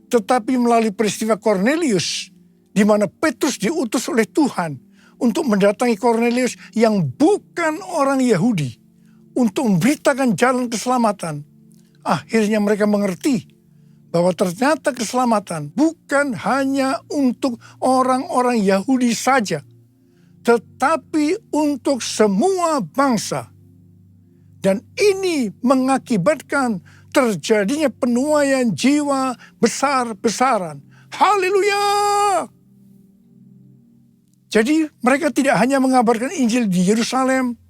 Tetapi melalui peristiwa Kornelius, di mana Petrus diutus oleh Tuhan untuk mendatangi Kornelius yang bukan orang Yahudi, untuk memberitakan jalan keselamatan, akhirnya mereka mengerti bahwa ternyata keselamatan bukan hanya untuk orang-orang Yahudi saja, tetapi untuk semua bangsa. Dan ini mengakibatkan terjadinya penuaian jiwa besar-besaran. Haleluya! Jadi mereka tidak hanya mengabarkan Injil di Yerusalem,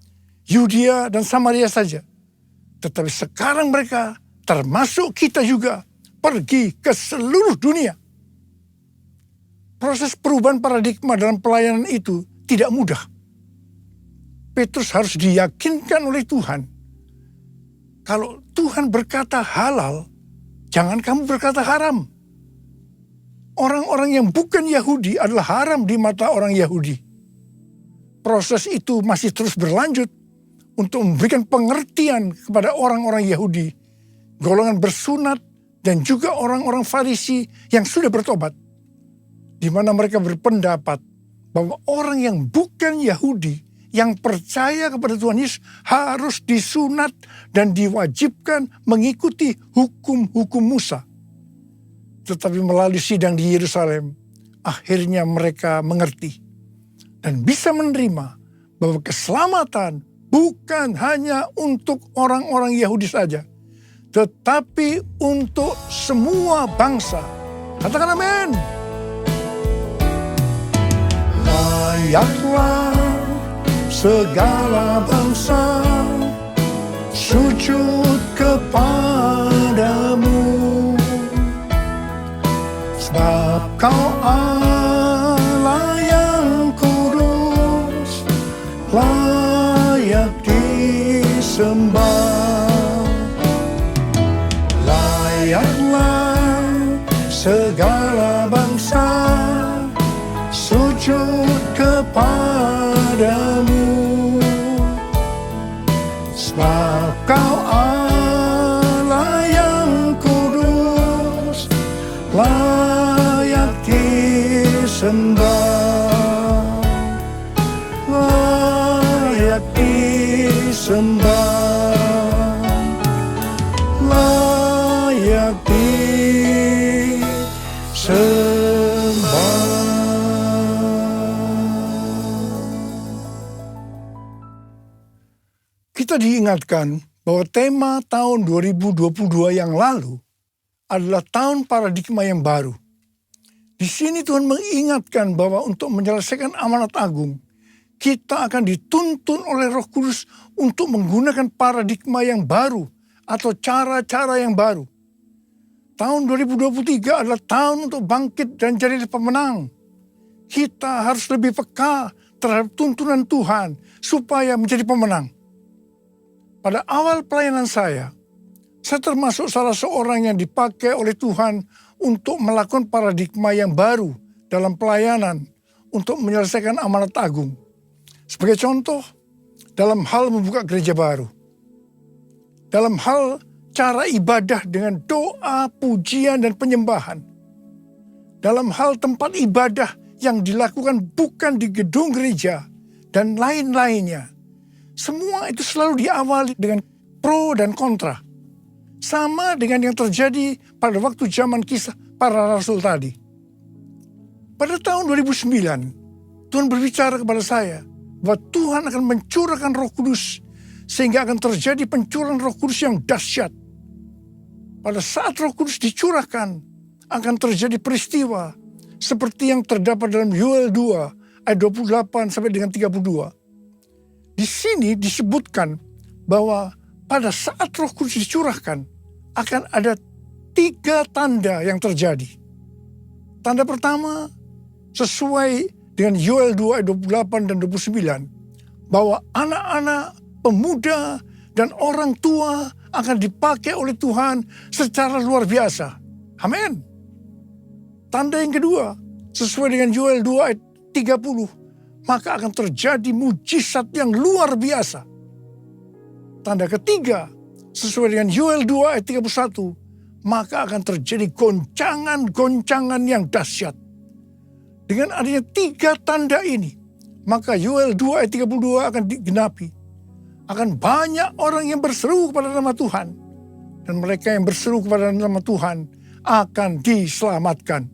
Yudea, dan Samaria saja. Tetapi sekarang mereka, termasuk kita juga, pergi ke seluruh dunia. Proses perubahan paradigma dalam pelayanan itu tidak mudah. Petrus harus diyakinkan oleh Tuhan. Kalau Tuhan berkata halal, jangan kamu berkata haram. Orang-orang yang bukan Yahudi adalah haram di mata orang Yahudi. Proses itu masih terus berlanjut untuk memberikan pengertian kepada orang-orang Yahudi, golongan bersunat, dan juga orang-orang Farisi yang sudah bertobat, di mana mereka berpendapat bahwa orang yang bukan Yahudi yang percaya kepada Tuhan Yesus harus disunat dan diwajibkan mengikuti hukum-hukum Musa. Tetapi melalui sidang di Yerusalem, akhirnya mereka mengerti dan bisa menerima bahwa keselamatan bukan hanya untuk orang-orang Yahudi saja, tetapi untuk semua bangsa. Katakan amin. Layaklah segala bangsa sujud kepadamu, sebab kau Allah yang kudus, layak disembah. Layaklah segala bangsa sujud kepadamu, sebab kau Allah yang kudus, layak disembah, layak disembah, layak disembah. Kita diingatkan bahwa tema tahun 2022 yang lalu adalah tahun paradigma yang baru. Di sini Tuhan mengingatkan bahwa untuk menyelesaikan amanat agung, kita akan dituntun oleh Roh Kudus untuk menggunakan paradigma yang baru atau cara-cara yang baru. Tahun 2023 adalah tahun untuk bangkit dan jadi pemenang. Kita harus lebih peka terhadap tuntunan Tuhan supaya menjadi pemenang. Pada awal pelayanan saya termasuk salah seorang yang dipakai oleh Tuhan untuk melakukan paradigma yang baru dalam pelayanan untuk menyelesaikan amanat agung. Sebagai contoh, dalam hal membuka gereja baru. Dalam hal cara ibadah dengan doa, pujian, dan penyembahan. Dalam hal tempat ibadah yang dilakukan bukan di gedung gereja dan lain-lainnya. Semua itu selalu diawali dengan pro dan kontra. Sama dengan yang terjadi pada waktu zaman kisah para rasul tadi. Pada tahun 2009, Tuhan berbicara kepada saya bahwa Tuhan akan mencurahkan Roh Kudus sehingga akan terjadi pencurahan Roh Kudus yang dahsyat. Pada saat Roh Kudus dicurahkan, akan terjadi peristiwa seperti yang terdapat dalam Yoel 2 ayat 28 sampai dengan 32. Di sini disebutkan bahwa pada saat Roh Kudus dicurahkan akan ada 3 tanda yang terjadi. Tanda pertama sesuai dengan Yoel 2 ayat 28 dan 29 bahwa anak-anak, pemuda, dan orang tua akan dipakai oleh Tuhan secara luar biasa. Amin. Tanda yang kedua sesuai dengan Yoel 2 ayat 30 maka akan terjadi mujizat yang luar biasa. Tanda ketiga sesuai dengan Yoel 2 ayat 31 maka akan terjadi goncangan-goncangan yang dahsyat. Dengan adanya 3 tanda ini, maka Yoel 2 ayat 32 akan digenapi. Akan banyak orang yang berseru kepada nama Tuhan. Dan mereka yang berseru kepada nama Tuhan akan diselamatkan.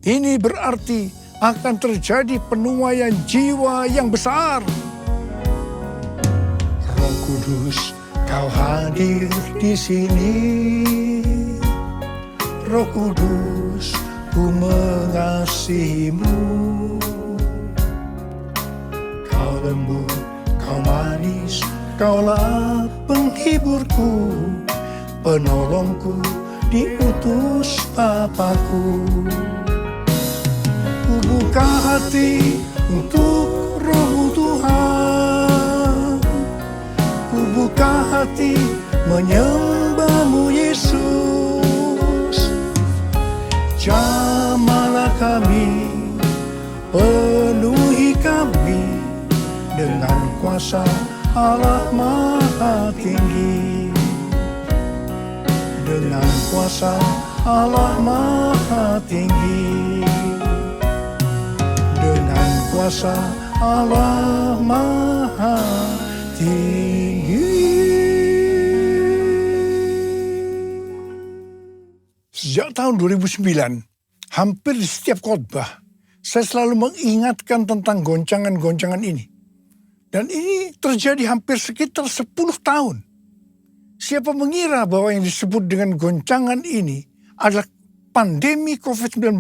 Ini berarti akan terjadi penuaian jiwa yang besar. Roh Kudus, Kau hadir di sini. Roh Kudus, ku mengasihimu. Kau lembut, kau manis, kaulah penghiburku, penolongku, diutus Bapakku. Ku buka hati untuk Roh Tuhan. Ku buka hati menyembah-Mu Yesus. Jamahlah kami, penuhi kami dengan kuasa Allah Maha Tinggi. Dengan kuasa Allah Maha Tinggi. Dengan kuasa Allah Maha Tinggi. Sejak tahun 2009, hampir di setiap khotbah, saya selalu mengingatkan tentang goncangan-goncangan ini. Dan ini terjadi hampir sekitar 10 tahun. Siapa mengira bahwa yang disebut dengan goncangan ini adalah pandemi COVID-19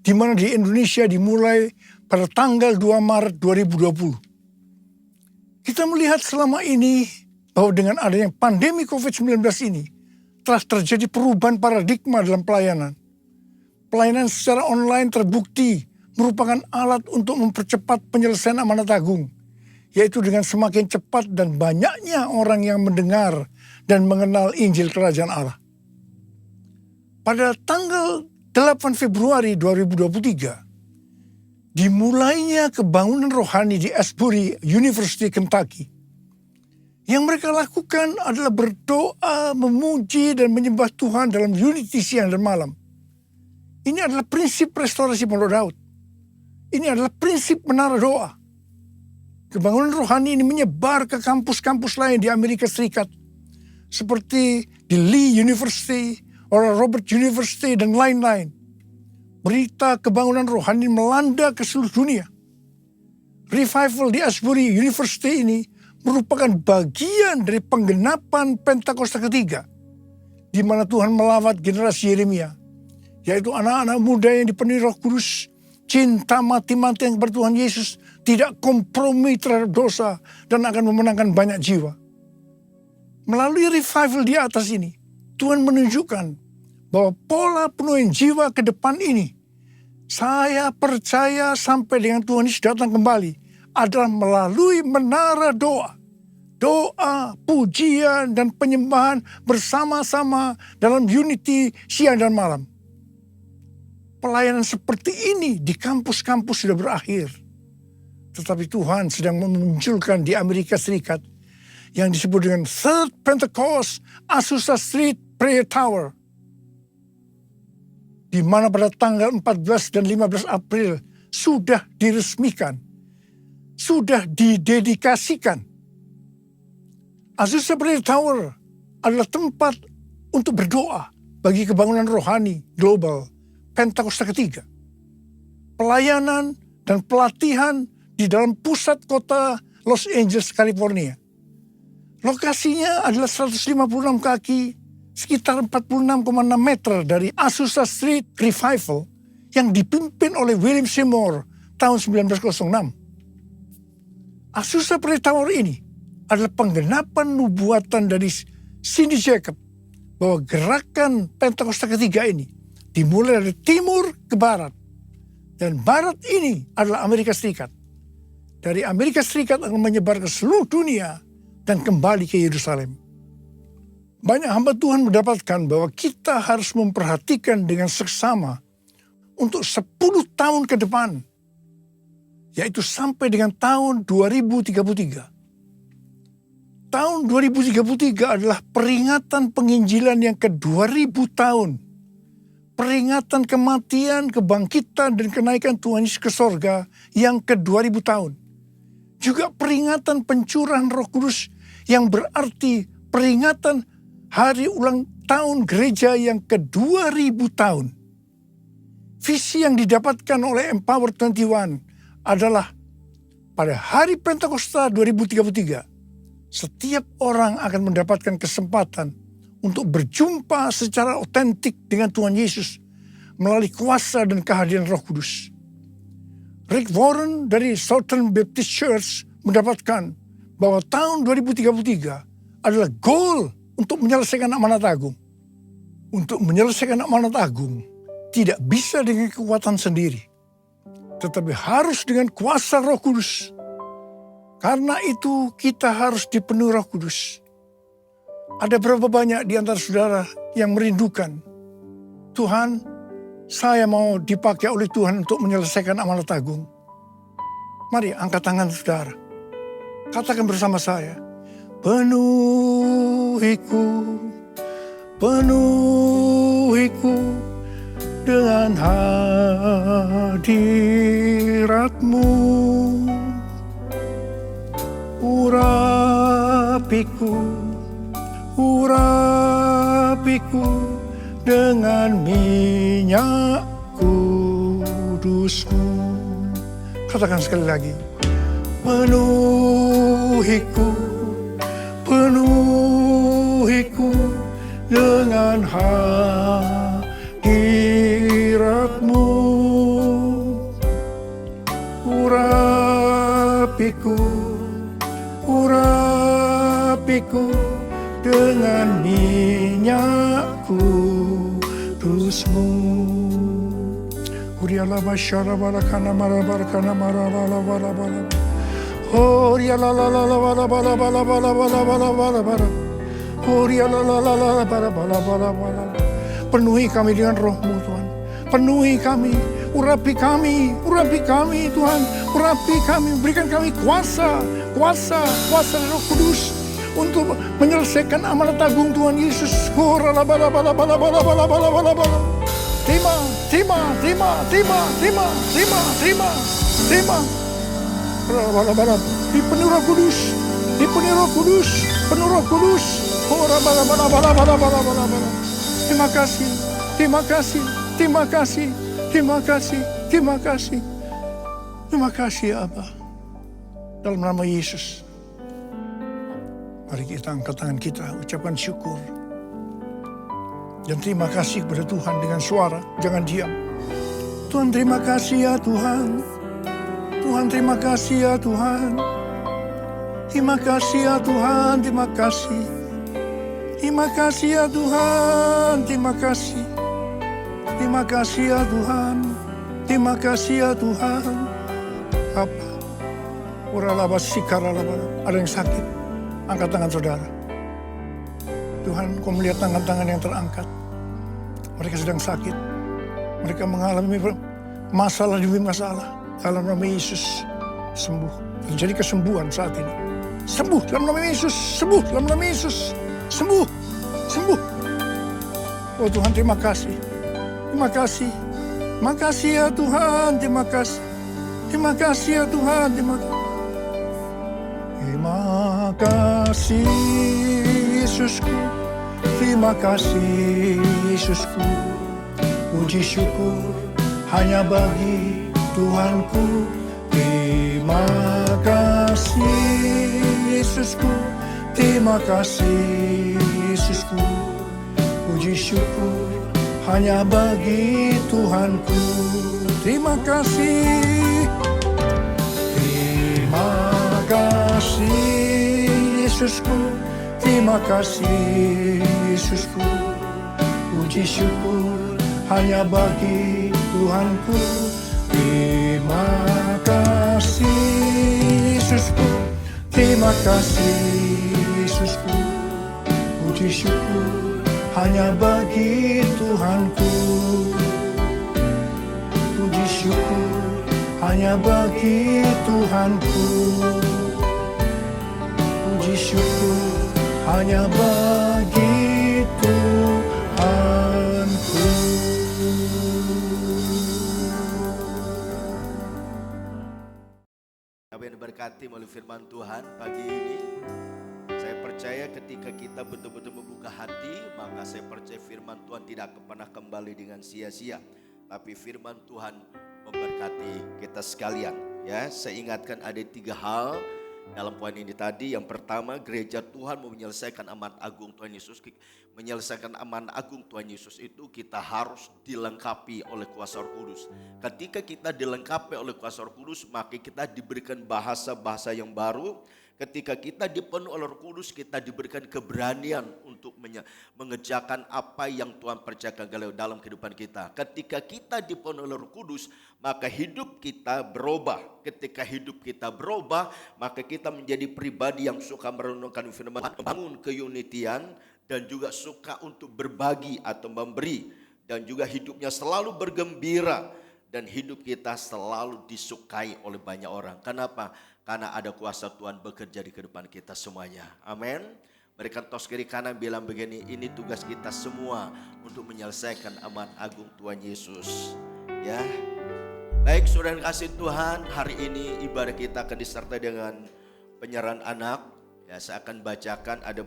di mana di Indonesia dimulai pada tanggal 2 Maret 2020. Kita melihat selama ini bahwa dengan adanya pandemi COVID-19 ini telah terjadi perubahan paradigma dalam pelayanan. Pelayanan secara online terbukti merupakan alat untuk mempercepat penyelesaian amanat agung, yaitu dengan semakin cepat dan banyaknya orang yang mendengar dan mengenal Injil Kerajaan Allah. Pada tanggal 8 Februari 2023, dimulainya kebangunan rohani di Asbury University, Kentucky. Yang mereka lakukan adalah berdoa, memuji, dan menyembah Tuhan dalam unity siang dan malam. Ini adalah prinsip restorasi Pondok Daud. Ini adalah prinsip menara doa. Kebangunan rohani ini menyebar ke kampus-kampus lain di Amerika Serikat. Seperti di Lee University, Oral Roberts University, dan lain-lain. Berita kebangunan rohani melanda ke seluruh dunia. Revival di Asbury University ini merupakan bagian dari penggenapan Pentakosta ketiga, di mana Tuhan melawat generasi Yeremia, yaitu anak-anak muda yang dipenuhi Roh Kudus, cinta mati-matian kepada Tuhan Yesus, tidak kompromi terhadap dosa, dan akan memenangkan banyak jiwa. Melalui revival di atas ini, Tuhan menunjukkan bahwa pola penuhin jiwa ke depan ini, saya percaya sampai dengan Tuhan Yesus datang kembali, adalah melalui menara doa. Doa, pujian, dan penyembahan bersama-sama dalam unity siang dan malam. Pelayanan seperti ini di kampus-kampus sudah berakhir. Tetapi Tuhan sedang memunculkan di Amerika Serikat yang disebut dengan Third Pentecost Azusa Street Prayer Tower. Di mana pada tanggal 14 dan 15 April sudah diresmikan, sudah didedikasikan. Azusa Prayer Tower adalah tempat untuk berdoa bagi kebangunan rohani global Pentakosta ketiga. Pelayanan dan pelatihan di dalam pusat kota Los Angeles, California. Lokasinya adalah 156 kaki, sekitar 46,6 meter dari Azusa Street Revival yang dipimpin oleh William Seymour tahun 1906. Azusa Prayer Tower ini adalah penggenapan nubuatan dari Cindy Jacob bahwa gerakan Pentakosta ketiga ini dimulai dari timur ke barat. Dan barat ini adalah Amerika Serikat. Dari Amerika Serikat akan menyebar ke seluruh dunia dan kembali ke Yerusalem. Banyak hamba Tuhan mendapatkan bahwa kita harus memperhatikan dengan seksama untuk 10 tahun ke depan. Yaitu sampai dengan tahun 2033. Tahun 2033 adalah peringatan penginjilan yang ke-2000 tahun. Peringatan kematian, kebangkitan, dan kenaikan Tuhan Yesus ke sorga yang ke-2000 tahun. Juga peringatan pencurahan Roh Kudus yang berarti peringatan hari ulang tahun gereja yang ke-2000 tahun. Visi yang didapatkan oleh Empower 21 adalah pada hari Pentakosta 2033, setiap orang akan mendapatkan kesempatan untuk berjumpa secara otentik dengan Tuhan Yesus melalui kuasa dan kehadiran Roh Kudus. Rick Warren dari Southern Baptist Church mendapatkan bahwa tahun 2033 adalah goal untuk menyelesaikan amanat agung. Untuk menyelesaikan amanat agung tidak bisa dengan kekuatan sendiri, tetapi harus dengan kuasa Roh Kudus. Karena itu kita harus dipenuhi Roh Kudus. Ada berapa banyak di antara saudara yang merindukan, Tuhan, saya mau dipakai oleh Tuhan untuk menyelesaikan amanat agung. Mari angkat tangan saudara. Katakan bersama saya, penuhiku, penuhiku dengan hadirat-Mu. Urapiku, urapiku dengan minyak kudus-Mu. Katakan sekali lagi, penuhiku, penuhiku dengan hadirat-Mu. Urapiku, urapiku dengan minyak kudus-Mu. Uriala masyara barakana marabarakana marabala balabala. Uriala la la la bala bala bala bala bala bala bala bala. Uriala la la la bala bala bala bala. Penuhi kami dengan Roh-Mu Tuhan. Penuhi kami, urapi kami Tuhan. Urapi kami, berikan kami kuasa Roh Kudus untuk menyelesaikan amanat agung Tuhan Yesus. Terima. Dipenuhi Roh Kudus, penuh Roh Kudus. Terima kasih Abba. Dalam nama Yesus, mari kita angkat tangan kita, ucapkan syukur. Dan terima kasih kepada Tuhan dengan suara, jangan diam. Tuhan terima kasih ya Tuhan. Tuhan terima kasih ya Tuhan. Terima kasih ya Tuhan, terima kasih. Terima kasih ya Tuhan, terima kasih. Terima kasih ya Tuhan. Terima kasih ya Tuhan. Apa? Ada yang sakit, angkat tangan saudara. Tuhan, Kau melihat tangan-tangan yang terangkat. Mereka sedang sakit. Mereka mengalami masalah demi masalah. Dalam nama Yesus, sembuh. Terjadi kesembuhan saat ini. Sembuh dalam nama Yesus. Sembuh dalam nama Yesus. Sembuh. Sembuh. Oh Tuhan, terima kasih. Terima kasih. Terima kasih ya Tuhan. Terima kasih. Terima kasih ya Tuhan. Terima kasih. Terima kasih Yesusku. Terima kasih Yesusku. Puji syukur hanya bagi Tuhanku. Terima kasih Yesusku. Terima kasih Yesusku. Puji syukur hanya bagi Tuhanku. Terima kasih. Terima kasih Yesusku, terima kasih Yesusku. Puji syukur hanya bagi Tuhanku. Terima kasih Yesusku, terima kasih Yesusku. Puji syukur hanya bagi Tuhanku. Puji syukur hanya bagi Tuhanku. Puji syukur hanya bagi Tuhanku. Apa yang diberkati oleh firman Tuhan pagi ini. Saya percaya ketika kita betul-betul membuka hati, maka saya percaya firman Tuhan tidak akan pernah kembali dengan sia-sia. Tapi firman Tuhan memberkati kita sekalian. Ya, saya ingatkan ada 3 hal dalam poin ini tadi. Yang pertama, gereja Tuhan mau menyelesaikan amanat agung Tuhan Yesus. Menyelesaikan amanat agung Tuhan Yesus itu kita harus dilengkapi oleh kuasa Roh Kudus. Ketika kita dilengkapi oleh kuasa Roh Kudus, maka kita diberikan bahasa-bahasa yang baru. Ketika kita dipenuhi oleh Roh Kudus, kita diberikan keberanian untuk mengerjakan apa yang Tuhan percayakan dalam kehidupan kita. Ketika kita dipenuhi oleh Roh Kudus, maka hidup kita berubah. Ketika hidup kita berubah, maka kita menjadi pribadi yang suka merenungkan firman, membangun keunitian, dan juga suka untuk berbagi atau memberi. Dan juga hidupnya selalu bergembira. Dan hidup kita selalu disukai oleh banyak orang. Kenapa? Karena ada kuasa Tuhan bekerja di kehidupan kita semuanya. Amin. Berikan tos kiri kanan bilang begini, ini tugas kita semua untuk menyelesaikan amanat agung Tuhan Yesus. Ya. Baik, saudara yang kasih Tuhan, hari ini ibadah kita akan disertai dengan penyerahan anak. Ya, saya akan bacakan ada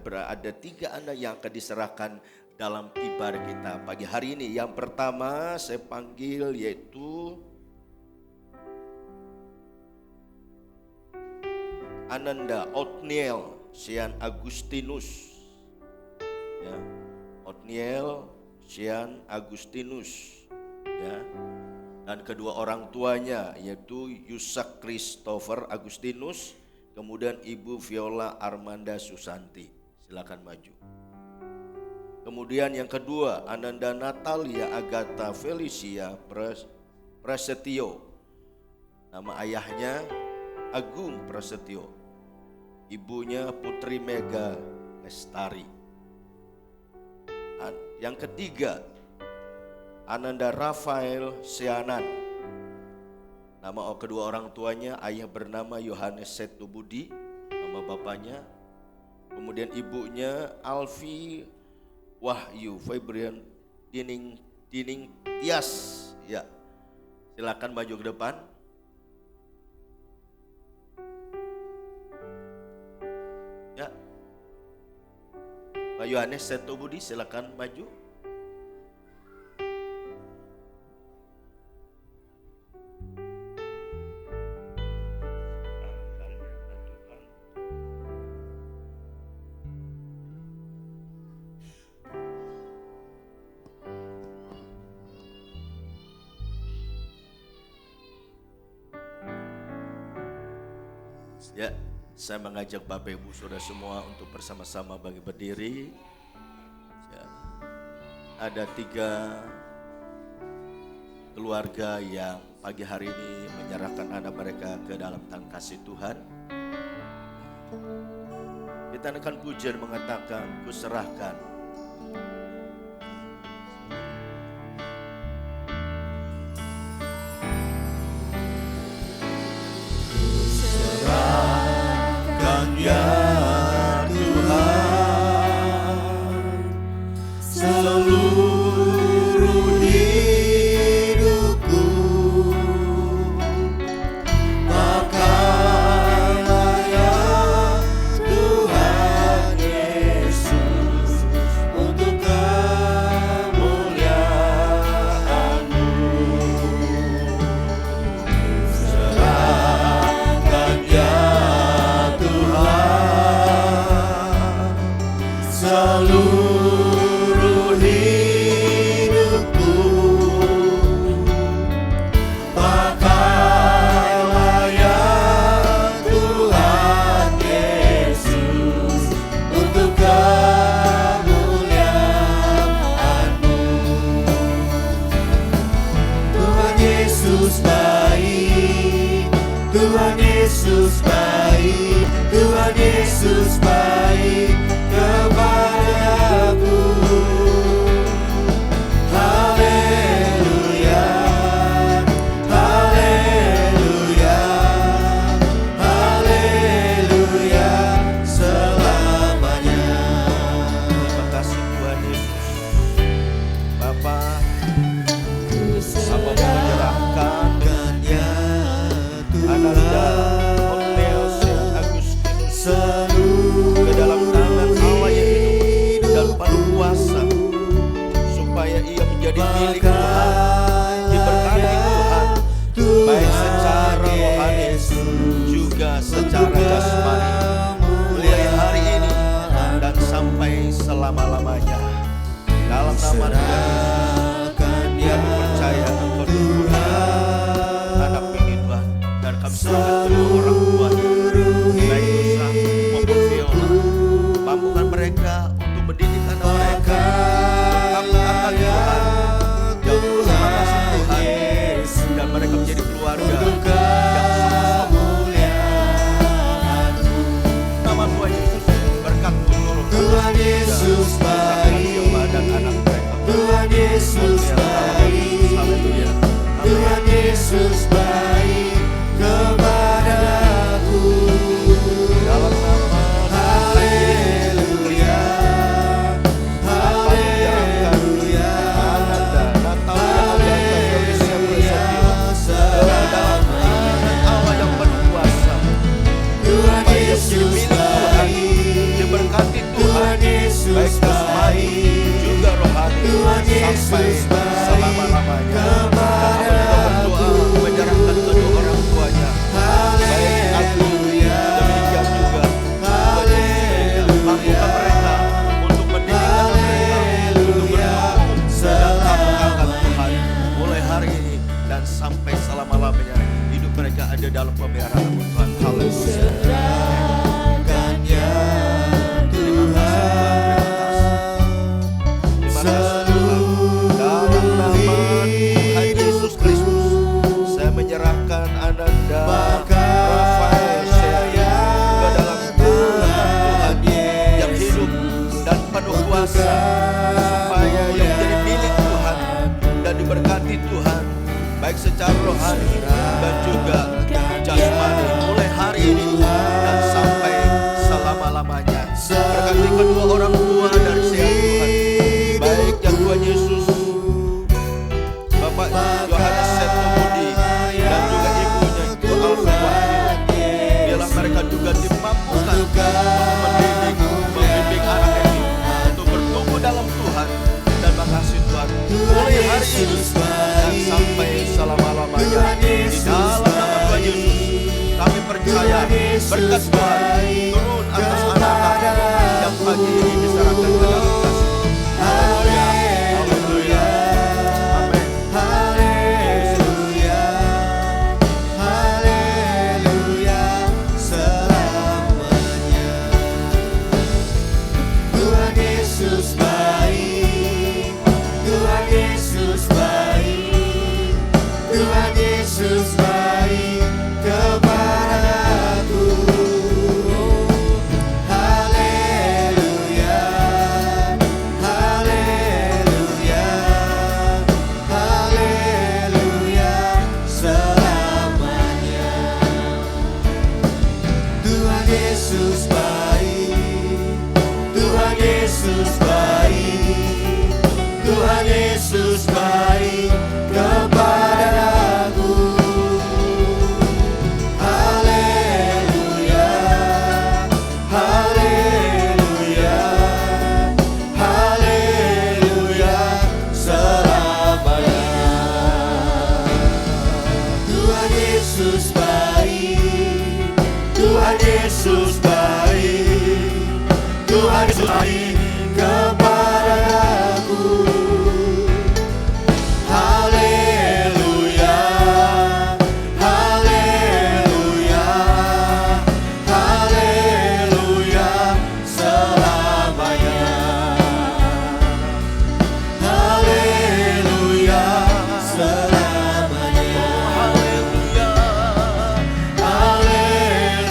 3 anak yang akan diserahkan dalam ibadah kita pagi hari ini. Yang pertama saya panggil yaitu Ananda Othniel Sian Agustinus. Ya, Othniel Sian Agustinus. Ya. Dan kedua orang tuanya yaitu Yusak Christopher Agustinus, kemudian Ibu Viola Armanda Susanti. Silakan maju. Kemudian yang kedua, Ananda Natalia Agatha Felicia Prasetyo. Nama ayahnya Agung Prasetyo. Ibunya Putri Mega Lestari. Yang ketiga, Ananda Rafael Sianan. Nama kedua orang tuanya, ayah bernama Yohanes Setu Budi, nama bapaknya. Kemudian ibunya Alfi Wahyu Febrian Dining Tias. Ya, silakan maju ke depan. Ya, Pak Yohanes Setu Budi, silakan maju. Ya, saya mengajak Bapak Ibu Saudara semua untuk bersama-sama bagi berdiri. Ya, ada 3 keluarga yang pagi hari ini menyerahkan anak mereka ke dalam tangan kasih Tuhan. Kita akan pujian mengatakan, kuserahkan. Ya Tuhan, seluruh hidupku, pakailah ya Tuhan Yesus untuk Yesus baik, Tuhan Yesus baik kepadaku. Haleluya, haleluya, haleluya selamanya. Terima kasih Tuhan Yesus. Bapa, Hamba menyerahkan Ananda Cornelius Agustinus ke dalam tangan Allah yang hidup dan penuh kuasa, supaya ia menjadi milik Tuhan, diberkati Tuhan, baik secara rohani juga secara jasmani, mulai hari ini dan sampai selama-lamanya. Dalam nama Tuhan kami percaya Engkau Tuhan, anak ini Tuhan, dan kami serahkan kedua orang tuanya, baik Nusa maupun Viola. Mampukan mereka untuk mendidik anak mereka, takut akan Tuhan, jauh terima kasih Tuhan, dan mereka menjadi keluarga yang sungguh-sungguh. Nama Tuhan Yesus, berkat turun Tuhan Yesus baik, dan anak mereka. Tuhan Yesus baik, Haleluya. Tuhan Yesus baik kepadaku. Dalam nama Haleluya, haleluya, Ananda, Natalia, haleluya dalam tangan Allah yang penuh kuasa, Tuhan supaya Yesus milik Tuhan, diberkati Tuhan, baik jasmani juga rohani, Tuhan Yesus sampai baik selama-lamanya. Dan kepadaku. berdoa menyerahkan kedua orang tuanya, baik aku demikian juga mampukan mereka untuk mendidik anak mereka, untuk bertumbuh dan taat akan Tuhan, mulai hari ini dan sampai selama-lamanya. Hidup mereka ada dalam pemeliharaan Tuhan. Haleluya. Terima kasih Tuhan. Dalam nama Tuhan Yesus Kristus, saya menyerahkan Ananda Rafael Shelia ke dalam tangan Tuhan yang hidup dan penuh kuasa, supaya ia menjadi milik Tuhan dan diberkati Tuhan, baik secara rohani dan juga jasmani, mulai hari ini dan sampai selama-lamanya. Berkati kedua orang tua dari Siap Tuhan, baik yang Tuhan Yesus, Bapak Yohanes Seto Budi, dan juga ibunya Ibu Alfa Wahyu. Biarlah mereka juga dimampukan untuk mendidik, membimbing anak ini untuk bertumbuh dalam Tuhan. Dan makasih Tuhan, mulai hari ini dan sampai selama-lamanya. Di dalam nama Tuhan Yesus, kami percaya berkat Tuhan turun atas anak-anak yang pagi ini diserahkan ke dalam kasih. Haleluya, haleluya, amin. Haleluya, haleluya selamanya. Tuhan Yesus baik, Tuhan Yesus baik, Tuhan Yesus baik kepadaku. Haleluya, haleluya, haleluya selamanya. Tuhan Yesus baik, Tuhan Yesus baik, Tuhan Yesus baik kepadaku. Haleluya, haleluya, haleluya selamanya. Tuhan Yesus baik, Tuhan Yesus baik, Tuhan Yesus baik kepadaku. Haleluya, haleluya, haleluya selamanya. Haleluya selamanya. Haleluya, Haleluya,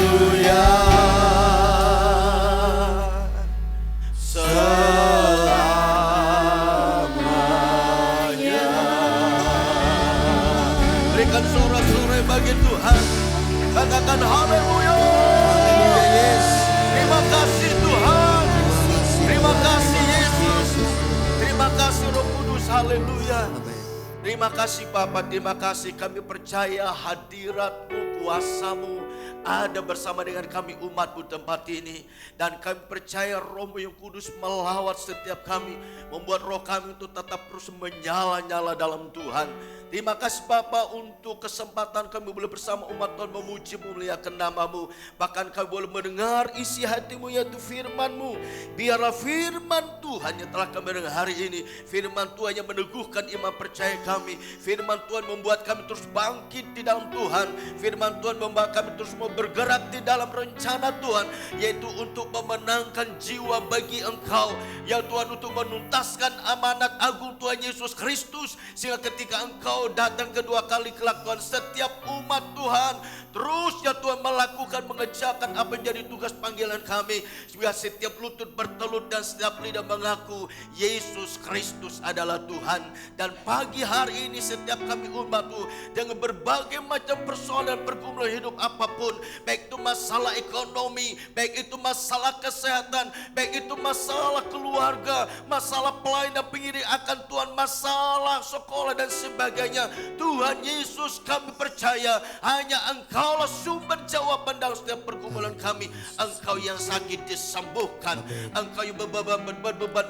Terima kasih Bapa, terima kasih kami percaya hadirat-Mu, kuasa-Mu ada bersama dengan kami umat-Mu tempat ini. Dan kami percaya Roh-Mu yang kudus melawat setiap kami, membuat roh kami untuk tetap terus menyala-nyala dalam Tuhan. Terima kasih Bapa untuk kesempatan kami boleh bersama umat Tuhan memuji memuliakan nama-Mu. Bahkan kami boleh mendengar isi hati-Mu yaitu firman-Mu. Biarlah firman Tuhan yang telah kami dengar hari ini, firman Tuhan yang meneguhkan iman percaya kami. Firman Tuhan membuat kami terus bangkit di dalam Tuhan. Firman Tuhan membuat kami terus mau bergerak di dalam rencana Tuhan, yaitu untuk memenangkan jiwa bagi Engkau. Ya Tuhan, untuk menuntaskan amanat agung Tuhan Yesus Kristus, sehingga ketika Engkau datang kedua kali kelak Tuhan, setiap umat Tuhan terus ya Tuhan melakukan, mengerjakan apa yang jadi tugas panggilan kami. Sehingga setiap lutut bertelut dan setiap lidah mengaku Yesus Kristus adalah Tuhan. Dan pagi hari ini setiap kami umat-Mu dengan berbagai macam persoalan pergumulan hidup apapun, baik itu masalah ekonomi, baik itu masalah kesehatan, baik itu masalah keluarga, masalah pelayanan pengiring akan Tuhan, masalah sekolah dan sebagainya. Tuhan Yesus, kami percaya hanya Engkaulah sumber jawaban dalam setiap pergumulan kami. Engkau yang sakit disembuhkan, Engkau yang berbeban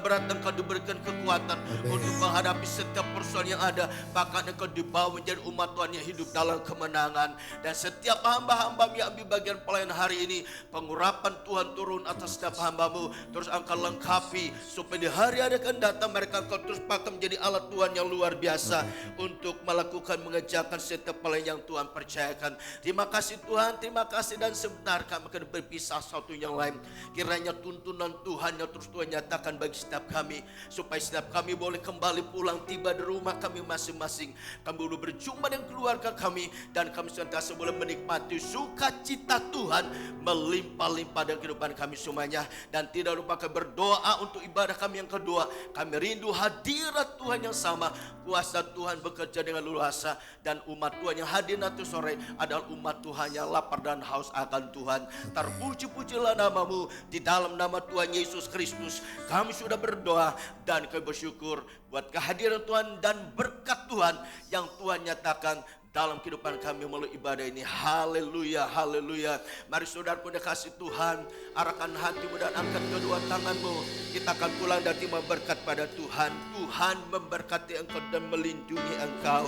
berat, Engkau diberikan kekuatan untuk menghadapi setiap persoalan yang ada. Bahkan Engkau dibawa menjadi umat Tuhan yang hidup dalam kemenangan. Dan setiap hamba-hamba yang ambil bagian pelayanan hari ini, pengurapan Tuhan turun atas setiap hamba-Mu. Terus Engkau lengkapi supaya di hari yang akan datang mereka Engkau terus pakai menjadi alat Tuhan yang luar biasa untuk melakukan, mengerjakan setiap pelayanan yang Tuhan percayakan. Terima kasih Tuhan, terima kasih. Dan sebentar kami akan berpisah satu yang lain. Kiranya tuntunan Tuhan yang terus Tuhan nyatakan bagi setiap kami, supaya setiap kami boleh kembali pulang tiba di rumah kami masing-masing. Kami boleh berjumpa dengan keluarga kami, dan kami senantiasa boleh menikmati sukacita Tuhan melimpah-limpah dalam kehidupan kami semuanya. Dan tidak lupa kami berdoa untuk ibadah kami yang kedua. Kami rindu hadirat Tuhan yang sama, kuasa Tuhan bekerja dengan luasa, dan umat Tuhan yang hadir nanti sore adalah umat Tuhan yang lapar dan haus akan Tuhan. Terpuji-pujilah nama-Mu, di dalam nama Tuhan Yesus Kristus kami sudah berdoa, dan kami bersyukur buat kehadiran Tuhan dan berkat Tuhan yang Tuhan nyatakan dalam kehidupan kami melalui ibadah ini. Haleluya, haleluya. Mari saudaraku yang kasih Tuhan, arahkan hatimu dan angkat kedua tanganmu. Kita akan pulang dan terima berkat pada Tuhan. Tuhan memberkati engkau dan melindungi engkau.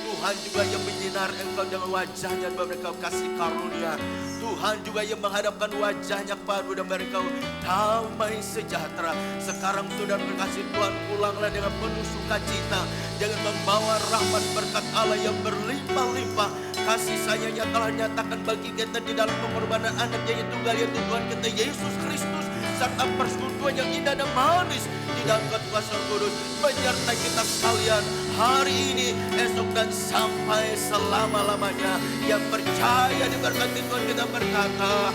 Tuhan juga yang menyinar engkau dengan wajahnya dan mereka kasih karunia. Tuhan juga yang menghadapkan wajahnya padamu dan mereka damai sejahtera. Sekarang saudara kasih Tuhan, pulanglah dengan penuh sukacita, dengan membawa rahmat berkat Allah yang berlimpah-limpah. Kasih sayang yang telah nyatakan bagi kita di dalam pengorbanan anaknya yang tunggal, yaitu Tuhan kita Yesus Kristus, serta persekutuan yang indah dan manis di dalam kuasa Roh Kudus menyertai kita sekalian hari ini, esok dan sampai selama-lamanya. Yang percaya diberkati Tuhan kita berkata